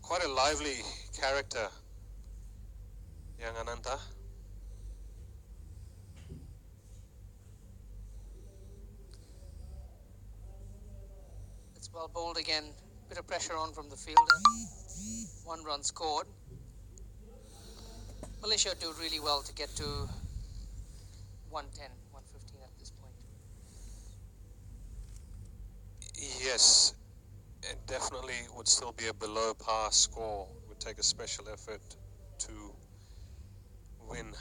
Quite a lively character, young Ananta. It's well bowled again. Bit of pressure on from the fielder. 1 run scored. Malaysia do really well to get to 110, 115 at this point. Yes, it definitely would still be a below par score. It would take a special effort to win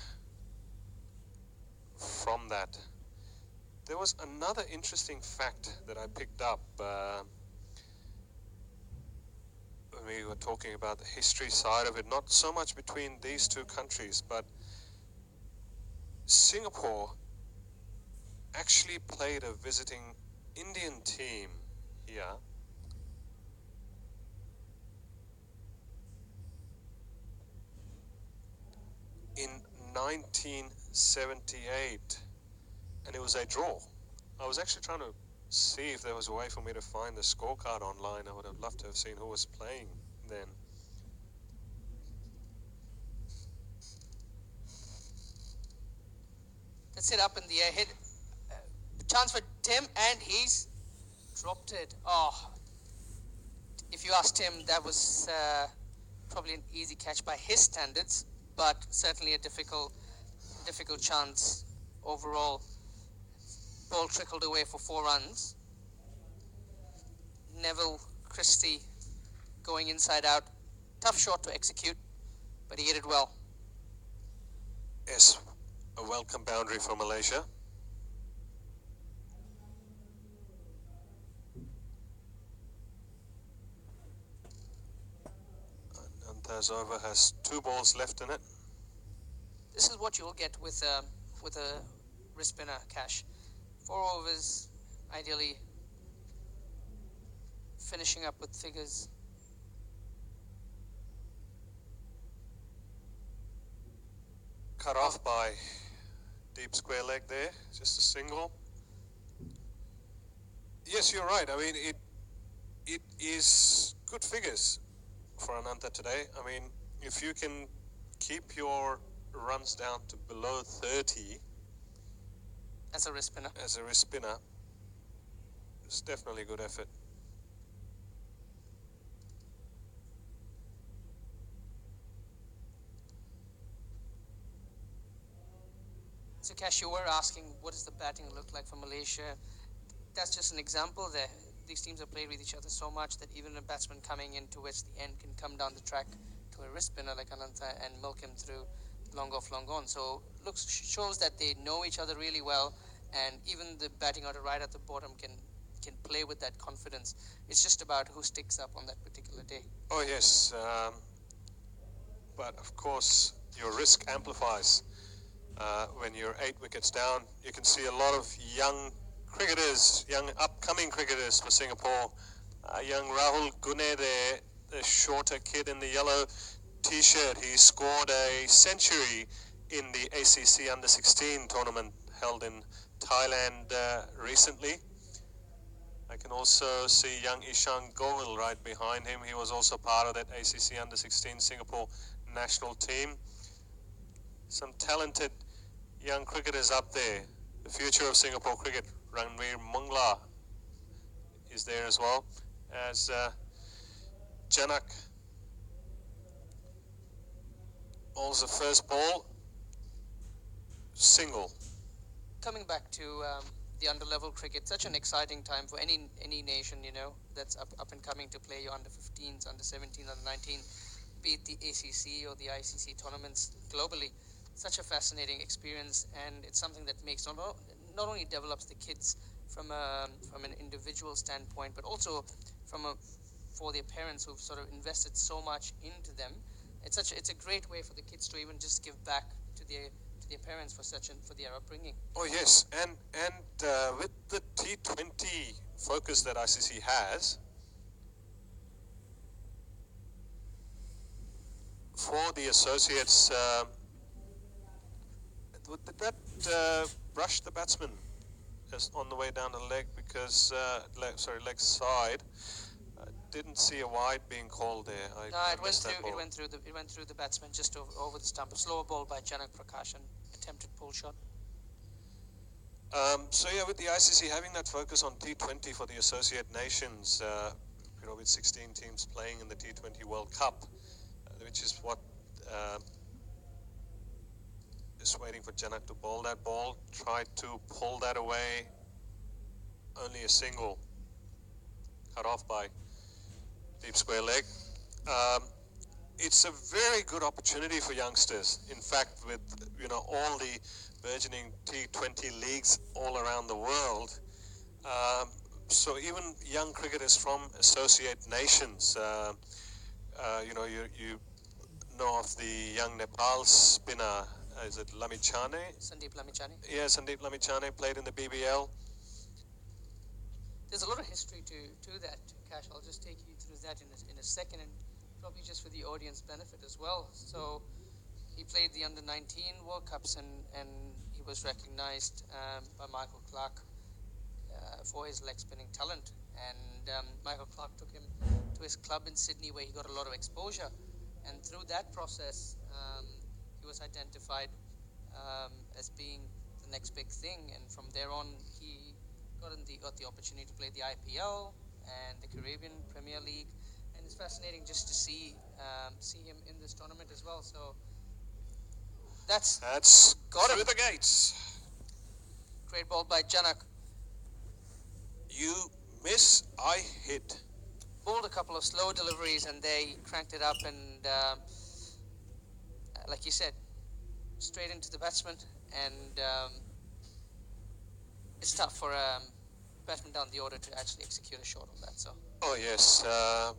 from that. There was another interesting fact that I picked up when we were talking about the history side of it, not so much between these two countries, but Singapore actually played a visiting Indian team here in 1978, and it was a draw. I was actually trying to see if there was a way for me to find the scorecard online. I would have loved to have seen who was playing then. That's it up in the air. Hit. Chance for Tim, and he's dropped it. Oh, if you asked Tim, that was probably an easy catch by his standards, but certainly a difficult chance overall. Ball trickled away for 4 runs. Neville Christie going inside out. Tough shot to execute, but he hit it well. Yes, a welcome boundary for Malaysia. Anta's over has 2 balls left in it. This is what you'll get with a wrist spinner, Cash. 4 overs, ideally finishing up with figures. Cut off by deep square leg there, just a single. Yes, you're right. I mean, it is good figures for Ananta today. I mean, if you can keep your runs down to below 30 as a wrist spinner, it's definitely a good effort. So, Cash, you were asking what does the batting look like for Malaysia? That's just an example there. These teams have played with each other so much that even a batsman coming in towards the end can come down the track to a wrist spinner like Ananta and milk him through long off, long on. So shows that they know each other really well, and even the batting order right at the bottom can play with that confidence. It's just about who sticks up on that particular day. Oh yes, but of course your risk amplifies when you're 8 wickets down. You can see a lot of young cricketers, young upcoming cricketers for Singapore. Young Rahul Gune there, the shorter kid in the yellow t-shirt. He scored a century in the ACC Under-16 tournament held in Thailand recently. I can also see young Ishan Goel right behind him. He was also part of that ACC Under-16 Singapore national team. Some talented young cricketers up there. The future of Singapore cricket, Ranveer Mungla, is there as well as Janak Bowls the first ball, single. Coming back to the under-level cricket, such an exciting time for any nation, that's up and coming to play your under-15s, under-17, under-19, be it the ACC or the ICC tournaments globally. Such a fascinating experience, and it's something that makes not only develops the kids from an individual standpoint, but also for their parents who've sort of invested so much into them. It's a great way for the kids to even just give back to their parents for their upbringing. Oh yes, and with the T20 focus that ICC has, for the associates, did that brush the batsman on the way down the leg? Because leg side. Didn't see a wide being called there. No, it went through the batsman just over the stump. A slower ball by Janak Prakash, an attempted pull shot. So yeah, with the ICC having that focus on T20 for the associate nations, with 16 teams playing in the T20 World Cup, which is what is waiting for Janak to bowl that ball, tried to pull that away, only a single, cut off by deep square leg. It's a very good opportunity for youngsters. In fact, with all the burgeoning T20 leagues all around the world, so even young cricketers from associate nations, you know of the young Nepal spinner, is it Lamichhane? Sandeep Lamichhane. Yeah, Sandeep Lamichhane played in the BBL. There's a lot of history to that, Cash. I'll just take you through that in a second, and probably just for the audience benefit as well. So he played the under-19 World Cups, and he was recognized by Michael Clarke for his leg spinning talent. And Michael Clarke took him to his club in Sydney, where he got a lot of exposure. And through that process, he was identified as being the next big thing. And from there on, he got the opportunity to play the IPL and the Caribbean Premier League. And it's fascinating just to see him in this tournament as well. So that's got through him. the gates. Great ball by Janak. You miss, I hit. Bowled a couple of slow deliveries, and they cranked it up, and like you said, straight into the batsman. And it's tough for a batsman down the order to actually execute a shot on that. So. Oh yes,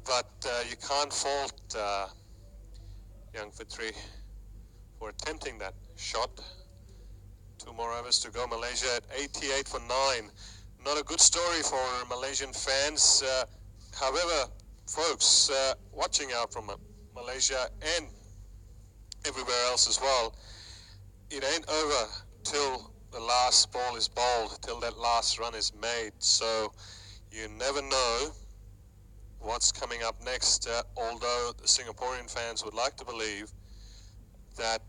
but you can't fault young Fitri for attempting that shot. 2 more overs to go. Malaysia at 88 for 9. Not a good story for Malaysian fans. However, folks, watching out from Malaysia and everywhere else as well, it ain't over till the last ball is bowled, till that last run is made. So you never know what's coming up next, although the Singaporean fans would like to believe that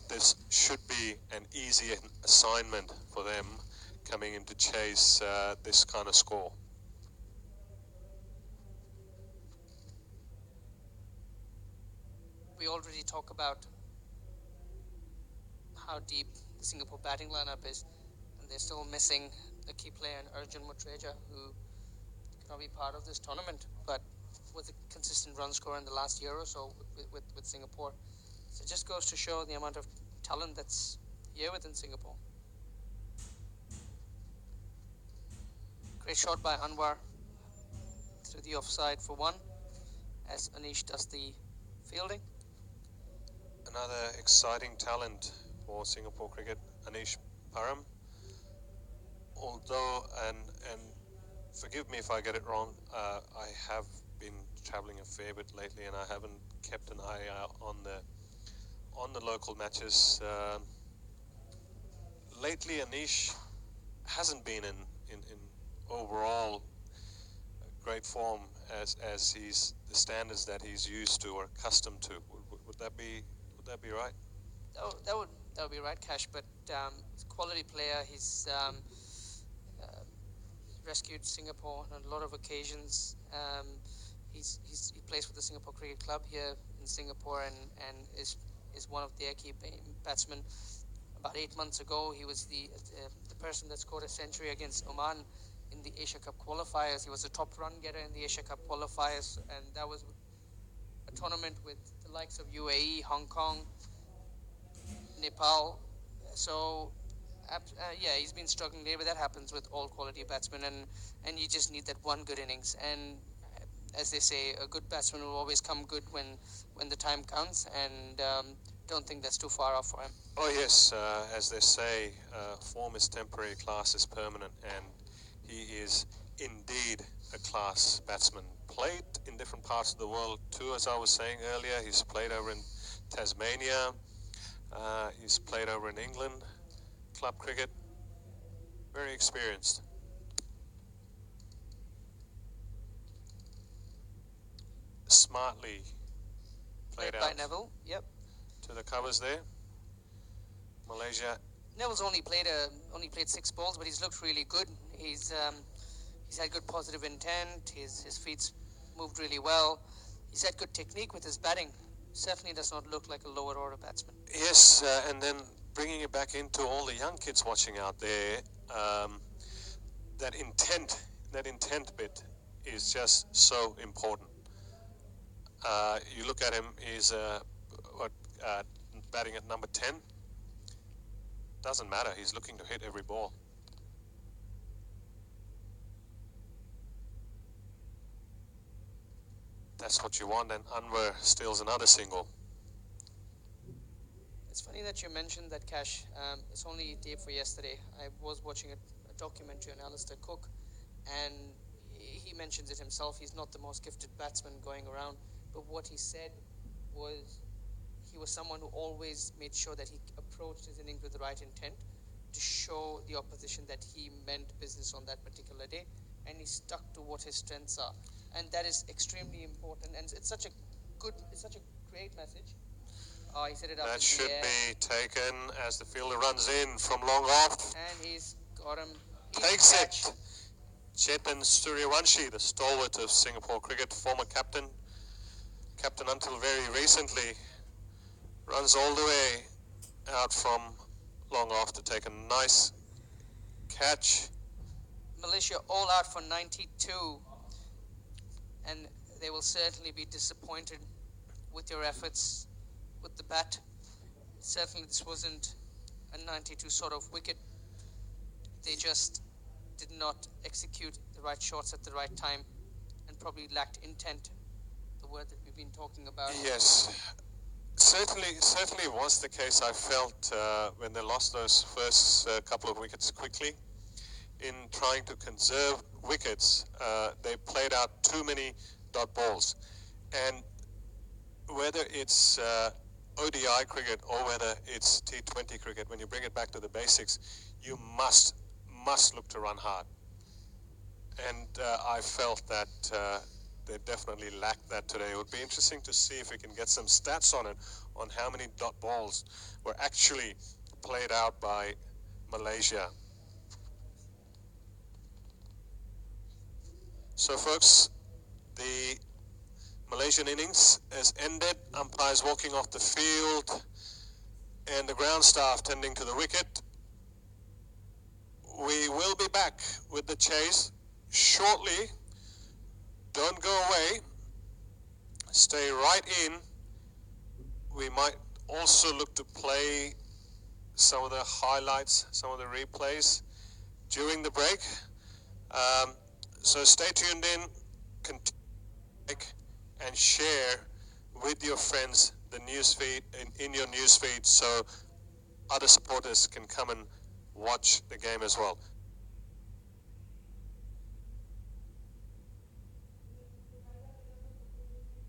this should be an easy assignment for them coming in to chase this kind of score. We already talk about how deep the Singapore batting lineup is, and they're still missing a key player in Arjun Mutreja, who cannot be part of this tournament, but with a consistent run score in the last year or so with Singapore. So it just goes to show the amount of talent that's here within Singapore. Great shot by Anwar through the offside for 1, as Anish does the fielding. Another exciting talent for Singapore cricket, Anish Param. Although, and forgive me if I get it wrong, I have been travelling a fair bit lately, and I haven't kept an eye out on the local matches. Lately, Anish hasn't been in overall great form as he's the standards that he's used to or accustomed to. Would that be right? That would be right, Cash. But he's a quality player. He's rescued Singapore on a lot of occasions. He plays for the Singapore Cricket Club here in Singapore, and is is one of their key batsmen. About 8 months ago, he was the person that scored a century against Oman in the Asia Cup qualifiers. He was a top run getter in the Asia Cup qualifiers, and that was a tournament with the likes of UAE, Hong Kong, Nepal. So, yeah, he's been struggling there, but that happens with all quality batsmen, and you just need that one good innings. And as they say, a good batsman will always come good when the time comes, and don't think that's too far off for him. Oh yes, as they say, form is temporary, class is permanent, and he is indeed a class batsman. Played in different parts of the world too, as I was saying earlier. He's played over in Tasmania, he's played over in England, club cricket, very experienced. Smartly played By out Neville, yep. to the covers there. Malaysia. Neville's only played 6 balls, but he's looked really good. He's had good positive intent. His feet's moved really well. He's had good technique with his batting. Certainly does not look like a lower order batsman. Yes, and then bringing it back into all the young kids watching out there, that intent bit is just so important. You look at him, he's batting at number 10. Doesn't matter, he's looking to hit every ball. That's what you want, and Anwar steals another single. It's funny that you mentioned that, Cash. It's only a day for yesterday. I was watching a documentary on Alistair Cook, and he mentions it himself. He's not the most gifted batsman going around, but what he said was he was someone who always made sure that he approached his innings with the right intent to show the opposition that he meant business on that particular day, and he stuck to what his strengths are, and that is extremely important. And it's such a great message. He set it up. That in should the air, be taken as the fielder runs in from long off. and he's got him. Takes it. Chetan Suryawanshi, the stalwart of Singapore cricket, former captain until very recently, runs all the way out from long off to take a nice catch. Malaysia all out for 92, and they will certainly be disappointed with your efforts with the bat. Certainly this wasn't a 92 sort of wicket. They just did not execute the right shots at the right time and probably lacked intent, the word that we've been talking about. Yes, certainly was the case. I felt when they lost those first couple of wickets quickly. In trying to conserve wickets, they played out too many dot balls. And whether it's ODI cricket or whether it's T20 cricket, when you bring it back to the basics, you must look to run hard. And I felt that they definitely lacked that today. It would be interesting to see if we can get some stats on it, on how many dot balls were actually played out by Malaysia. So folks, the Malaysian innings has ended. Umpires walking off the field and the ground staff tending to the wicket. We will be back with the chase shortly. Don't go away. Stay right in. We might also look to play some of the highlights, some of the replays during the break. So stay tuned in, continue and share with your friends the newsfeed in your newsfeed, so other supporters can come and watch the game as well.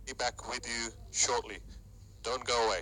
Be back with you shortly. Don't go away.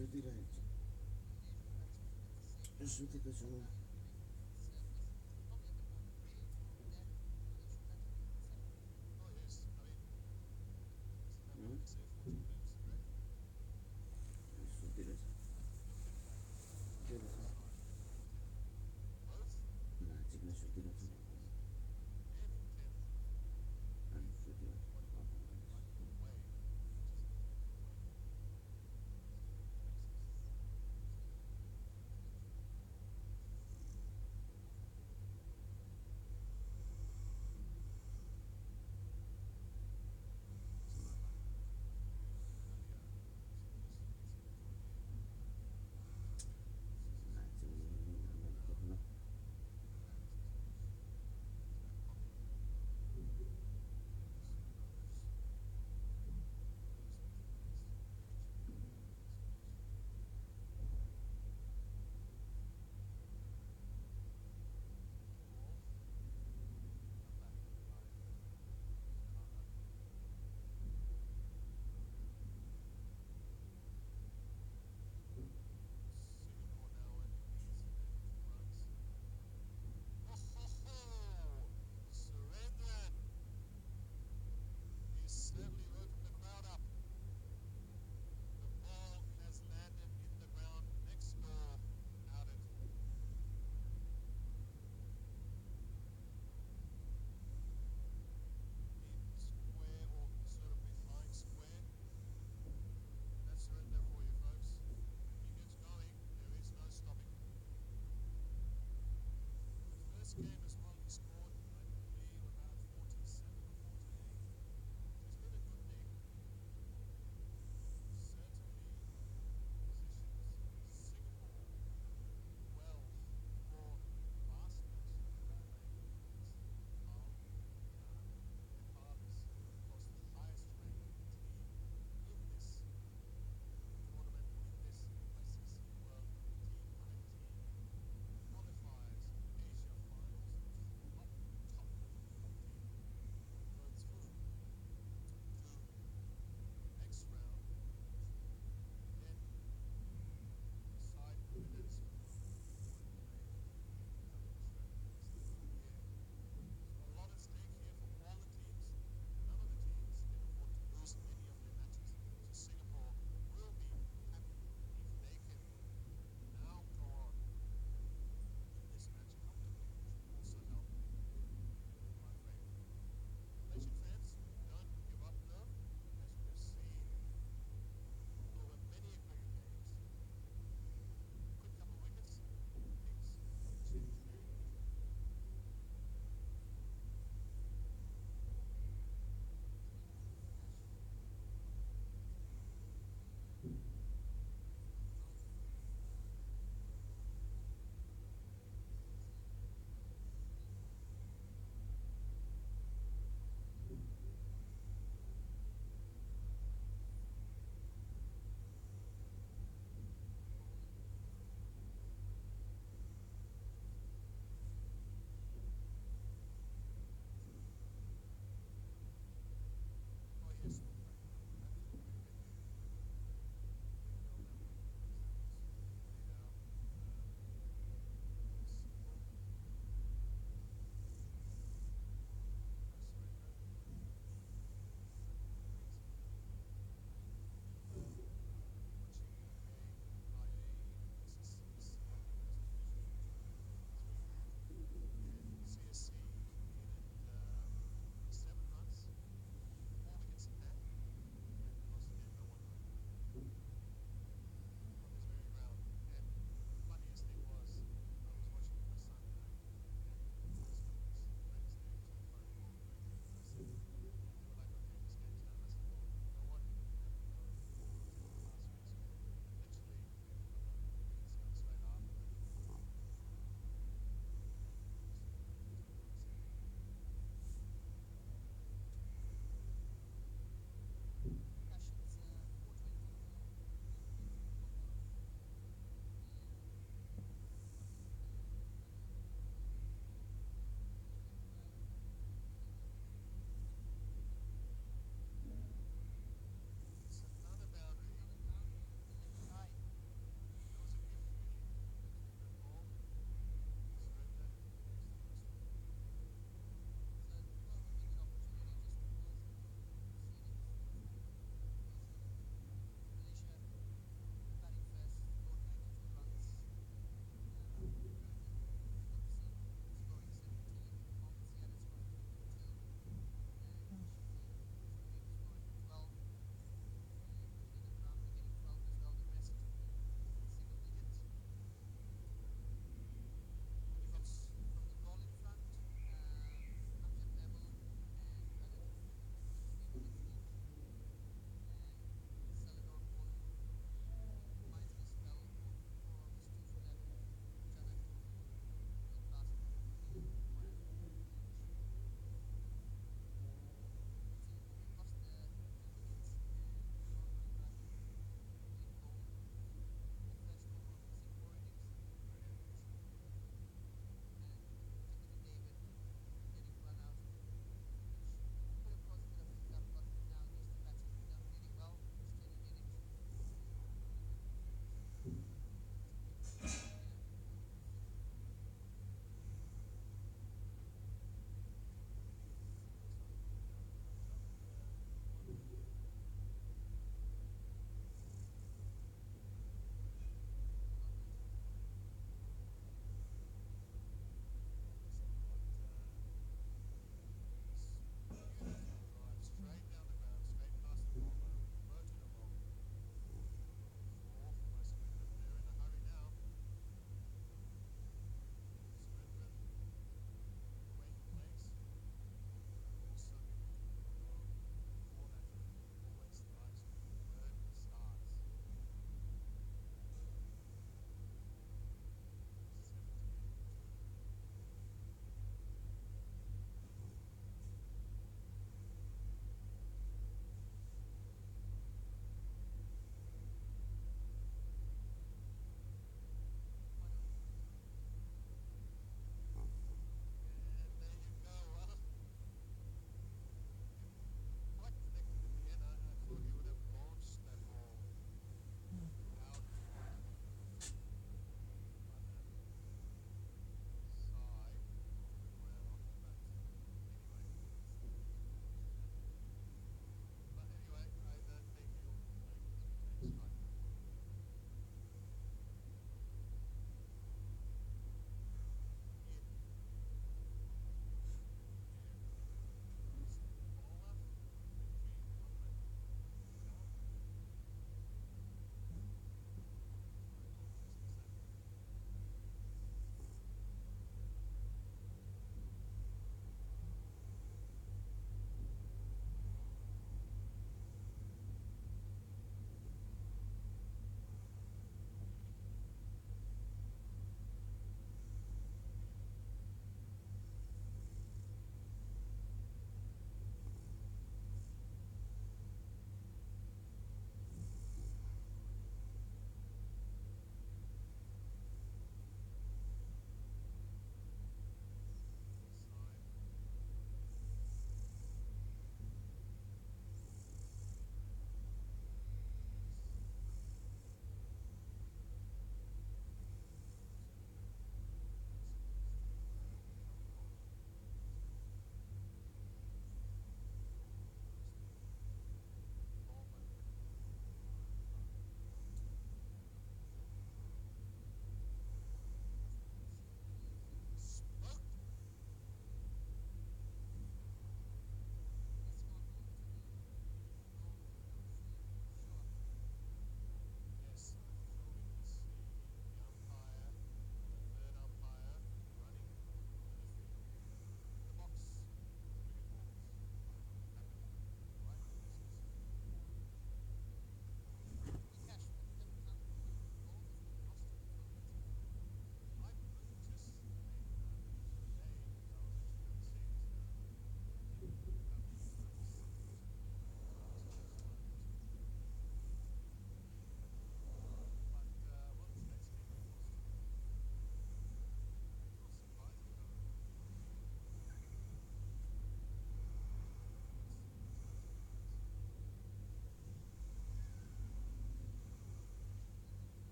श्रुति रहेछ श्रुतिको छु श्रुति रहेछ के रहेछ नाचिकमा श्रुति रहेछ अनि श्रुति रहेछ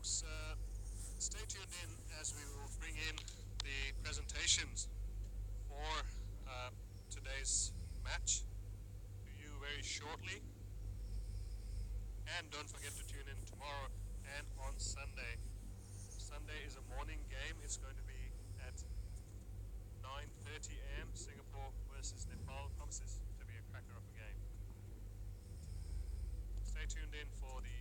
folks, stay tuned in as we will bring in the presentations for today's match to you very shortly. And don't forget to tune in tomorrow and on Sunday. Sunday is a morning game. It's going to be at 9:30 a.m. Singapore versus Nepal. Promises to be a cracker of a game. Stay tuned in for the